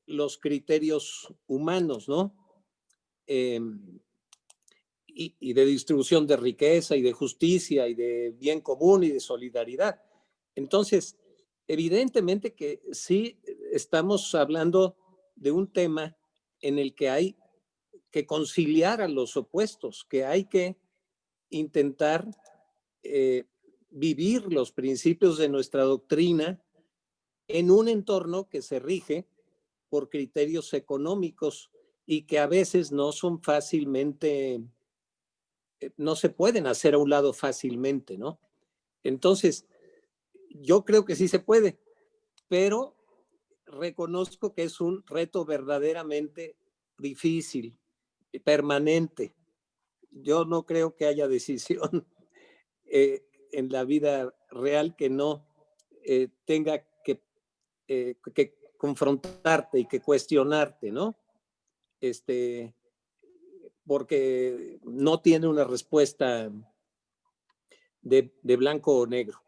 los criterios humanos, ¿no? Y de distribución de riqueza y de justicia y de bien común y de solidaridad. Entonces, evidentemente que sí estamos hablando de un tema en el que hay que conciliar a los opuestos, que hay que intentar vivir los principios de nuestra doctrina en un entorno que se rige por criterios económicos y que a veces no son fácilmente no se pueden hacer a un lado fácilmente, ¿no? Entonces, yo creo que sí se puede, pero reconozco que es un reto verdaderamente difícil, permanente. Yo no creo que haya decisión en la vida real que no tenga que confrontarte y que cuestionarte, ¿no? Porque no tiene una respuesta de blanco o negro.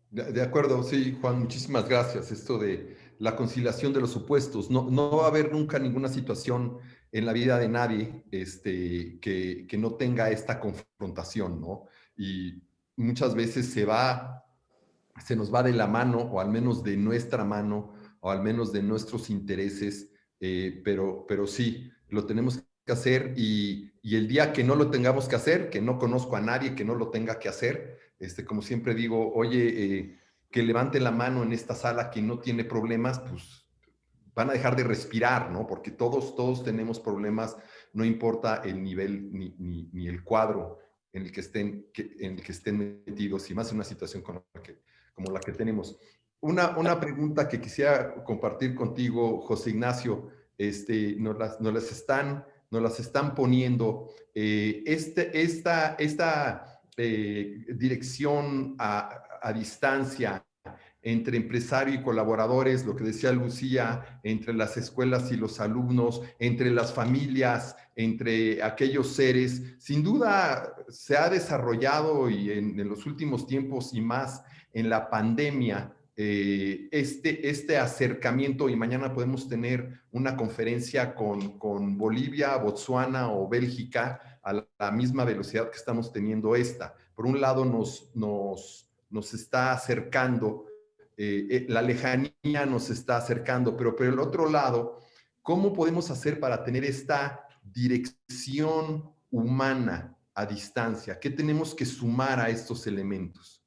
De acuerdo, sí, Juan, muchísimas gracias. Esto de la conciliación de los opuestos. No va a haber nunca ninguna situación en la vida de nadie que no tenga esta confrontación, ¿no? Y muchas veces se nos va de la mano, o al menos de nuestra mano, o al menos de nuestros intereses, pero sí, lo tenemos que hacer, y el día que no lo tengamos que hacer, que no conozco a nadie que no lo tenga que hacer, como siempre digo, oye, que levante la mano en esta sala quien no tiene problemas, pues van a dejar de respirar, ¿no? Porque todos tenemos problemas, no importa el nivel ni el cuadro en el que estén metidos, y más en una situación como la que tenemos. Una pregunta que quisiera compartir contigo, José Ignacio, nos las están poniendo. Esta dirección a distancia entre empresario y colaboradores, lo que decía Lucía, entre las escuelas y los alumnos, entre las familias, entre aquellos seres, sin duda se ha desarrollado, y en los últimos tiempos y más en la pandemia, este acercamiento, y mañana podemos tener una conferencia con Bolivia, Botsuana o Bélgica a la misma velocidad que estamos teniendo esta. Por un lado nos está acercando, la lejanía nos está acercando, pero por el otro lado, ¿cómo podemos hacer para tener esta dirección humana a distancia? ¿Qué tenemos que sumar a estos elementos?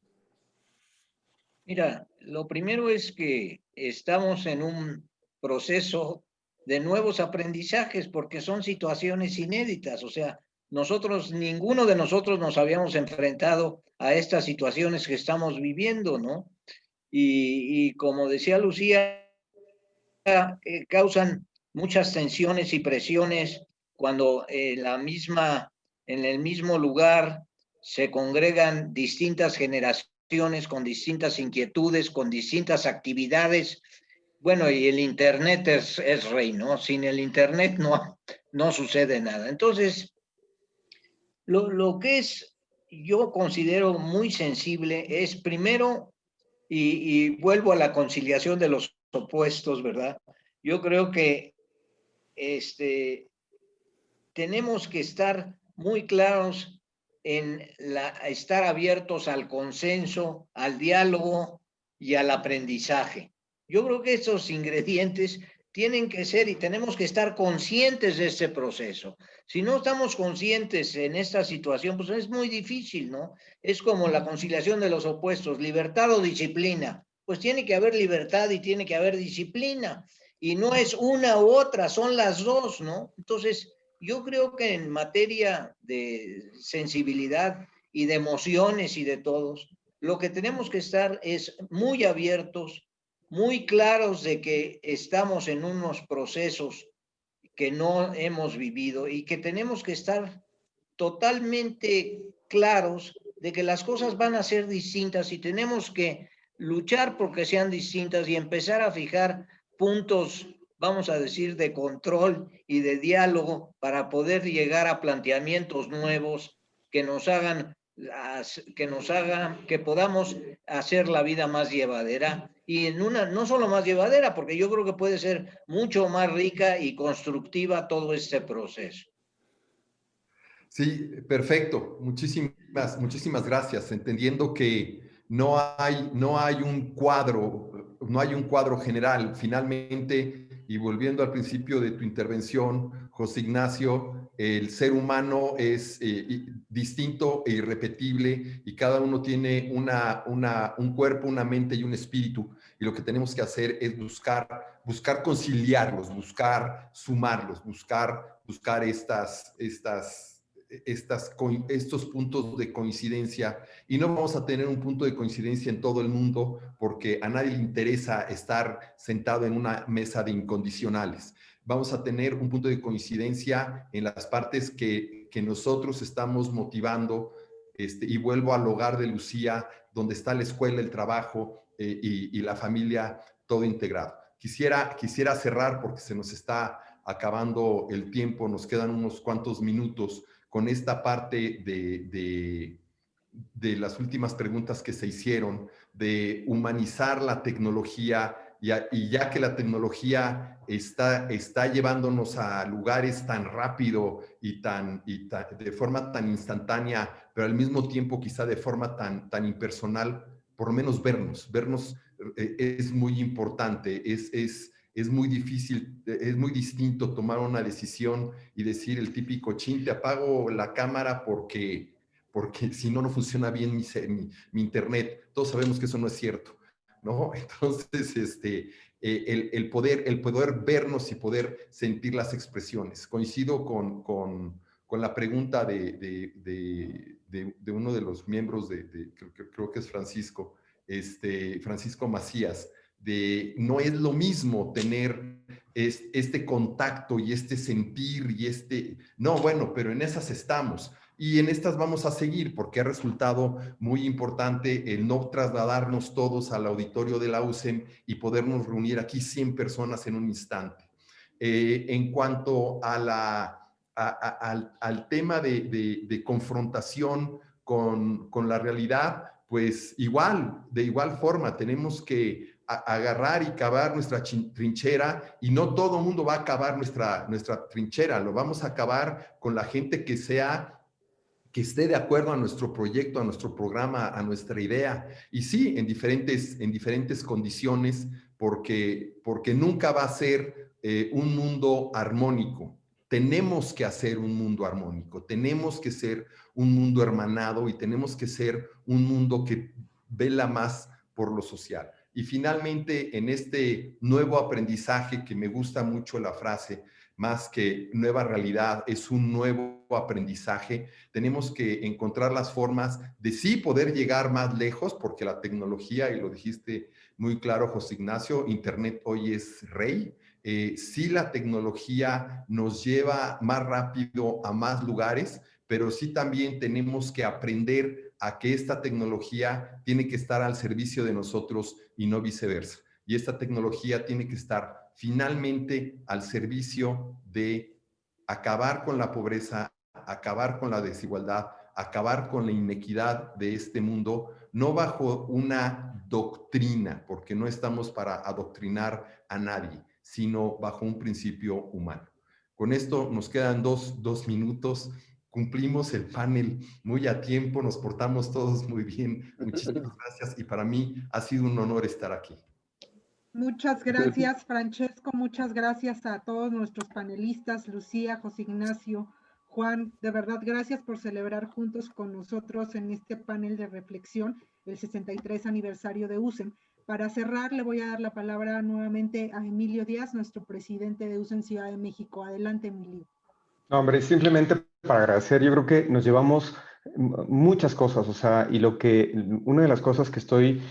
Mira, lo primero es que estamos en un proceso de nuevos aprendizajes, porque son situaciones inéditas. O sea, ninguno de nosotros nos habíamos enfrentado a estas situaciones que estamos viviendo, ¿no? Y como decía Lucía, causan muchas tensiones y presiones cuando en el mismo lugar se congregan distintas generaciones con distintas inquietudes, con distintas actividades. Bueno, y el Internet es rey, ¿no? Sin el Internet no sucede nada. Entonces, lo que yo considero muy sensible es primero, y vuelvo a la conciliación de los opuestos, ¿verdad? Yo creo que tenemos que estar muy claros en estar abiertos al consenso, al diálogo y al aprendizaje. Yo creo que estos ingredientes tienen que ser, y tenemos que estar conscientes de este proceso. Si no estamos conscientes en esta situación, pues es muy difícil, ¿no? Es como la conciliación de los opuestos, libertad o disciplina. Pues tiene que haber libertad y tiene que haber disciplina. Y no es una u otra, son las dos, ¿no? Entonces, yo creo que en materia de sensibilidad y de emociones y de todos, lo que tenemos que estar es muy abiertos, muy claros de que estamos en unos procesos que no hemos vivido, y que tenemos que estar totalmente claros de que las cosas van a ser distintas, y tenemos que luchar porque sean distintas y empezar a fijar puntos, vamos a decir, de control y de diálogo para poder llegar a planteamientos nuevos que nos hagan que podamos hacer la vida más llevadera, y no solo más llevadera, porque yo creo que puede ser mucho más rica y constructiva todo este proceso. Sí, perfecto. Muchísimas gracias. Entendiendo que no hay un cuadro general. Finalmente, y volviendo al principio de tu intervención, José Ignacio, el ser humano es distinto e irrepetible, y cada uno tiene un cuerpo, una mente y un espíritu, y lo que tenemos que hacer es buscar conciliarlos, buscar sumarlos, buscar estos puntos de coincidencia, y no vamos a tener un punto de coincidencia en todo el mundo porque a nadie le interesa estar sentado en una mesa de incondicionales. Vamos a tener un punto de coincidencia en las partes que nosotros estamos motivando, y vuelvo al hogar de Lucía, donde está la escuela, el trabajo y la familia, todo integrado. Quisiera cerrar porque se nos está acabando el tiempo, nos quedan unos cuantos minutos con esta parte de las últimas preguntas que se hicieron, de humanizar la tecnología, y ya que la tecnología está llevándonos a lugares tan rápido y de forma tan instantánea, pero al mismo tiempo quizá de forma tan impersonal, por lo menos vernos es muy importante, es muy difícil, es muy distinto tomar una decisión y decir el típico, chin, te apago la cámara porque si no, no funciona bien mi internet. Todos sabemos que eso no es cierto, ¿no? Entonces, el poder vernos y poder sentir las expresiones. Coincido con la pregunta de uno de los miembros creo que es Francisco Macías, de no es lo mismo tener este contacto y este sentir y no, bueno, pero en esas estamos. Y en estas vamos a seguir porque ha resultado muy importante el no trasladarnos todos al auditorio de la USEM y podernos reunir aquí 100 personas en un instante. En cuanto al tema de confrontación con la realidad, pues de igual forma tenemos que agarrar y cavar nuestra trinchera, y no todo el mundo va a cavar nuestra trinchera, lo vamos a cavar con la gente que esté de acuerdo a nuestro proyecto, a nuestro programa, a nuestra idea. Y sí, en diferentes condiciones, porque nunca va a ser un mundo armónico. Tenemos que hacer un mundo armónico, tenemos que ser un mundo hermanado y tenemos que ser un mundo que vela más por lo social. Y finalmente, en este nuevo aprendizaje, que me gusta mucho la frase, más que nueva realidad, es un nuevo aprendizaje. Tenemos que encontrar las formas de sí poder llegar más lejos, porque la tecnología, y lo dijiste muy claro, José Ignacio, Internet hoy es rey. Sí, la tecnología nos lleva más rápido a más lugares, pero sí también tenemos que aprender a que esta tecnología tiene que estar al servicio de nosotros y no viceversa. Y esta tecnología tiene que estar finalmente al servicio de acabar con la pobreza, acabar con la desigualdad, acabar con la inequidad de este mundo, no bajo una doctrina, porque no estamos para adoctrinar a nadie, sino bajo un principio humano. Con esto nos quedan dos minutos. Cumplimos el panel muy a tiempo, nos portamos todos muy bien. Muchísimas gracias y para mí ha sido un honor estar aquí. Muchas gracias, Francesco. Muchas gracias a todos nuestros panelistas, Lucía, José Ignacio, Juan. De verdad, gracias por celebrar juntos con nosotros en este panel de reflexión el 63 aniversario de USEM. Para cerrar, le voy a dar la palabra nuevamente a Emilio Díaz, nuestro presidente de USEM Ciudad de México. Adelante, Emilio. No, hombre, simplemente para agradecer, yo creo que nos llevamos muchas cosas, o sea, y una de las cosas que estoy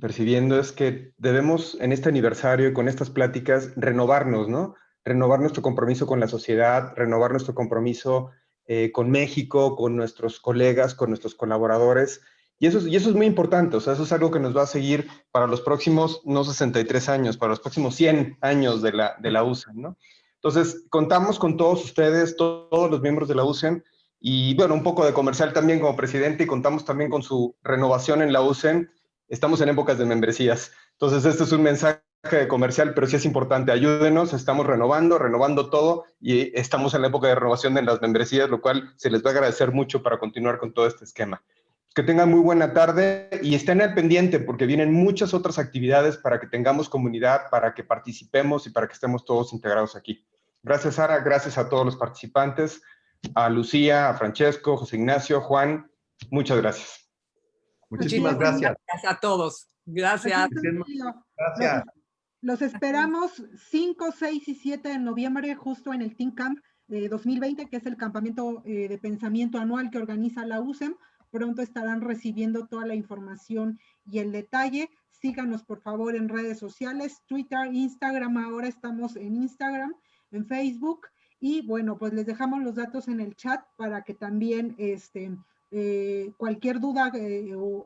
percibiendo es que debemos en este aniversario y con estas pláticas renovarnos, ¿no? Renovar nuestro compromiso con la sociedad, renovar nuestro compromiso con México, con nuestros colegas, con nuestros colaboradores, y eso es muy importante, o sea, eso es algo que nos va a seguir para los próximos, no 63 años, para los próximos 100 años de la USEM, ¿no? Entonces, contamos con todos ustedes, todos los miembros de la USEM, y bueno, un poco de comercial también como presidente, y contamos también con su renovación en la USEM. Estamos en épocas de membresías. Entonces, este es un mensaje de comercial, pero sí es importante. Ayúdenos, estamos renovando todo, y estamos en la época de renovación de las membresías, lo cual se les va a agradecer mucho para continuar con todo este esquema. Que tengan muy buena tarde y estén al pendiente porque vienen muchas otras actividades para que tengamos comunidad, para que participemos y para que estemos todos integrados aquí. Gracias, Sara, gracias a todos los participantes, a Lucía, a Francesco, José Ignacio, Juan, muchas gracias. Muchísimas gracias. Gracias a todos. Gracias. Los esperamos 5, 6 y 7 de noviembre justo en el Team Camp. 2020, que es el campamento de pensamiento anual que organiza la USEM. Pronto estarán recibiendo toda la información y el detalle. Síganos por favor en redes sociales, Twitter, Instagram, ahora estamos en Instagram, en Facebook, y bueno, pues les dejamos los datos en el chat para que también cualquier duda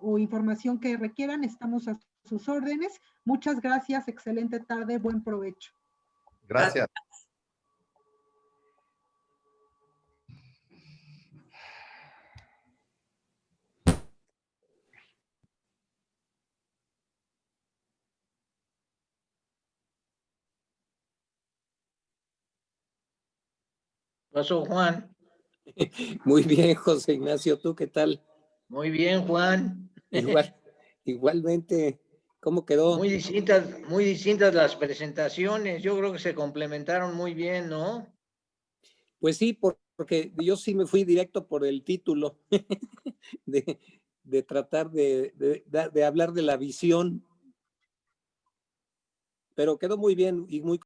o información que requieran, estamos a sus órdenes. Muchas gracias, excelente tarde, buen provecho. Gracias. Pasó Juan. Muy bien, José Ignacio, ¿tú qué tal? Muy bien, Juan. Igualmente, ¿cómo quedó? Muy distintas las presentaciones. Yo creo que se complementaron muy bien, ¿no? Pues sí, porque yo sí me fui directo por el título de tratar de hablar de la visión, pero quedó muy bien y muy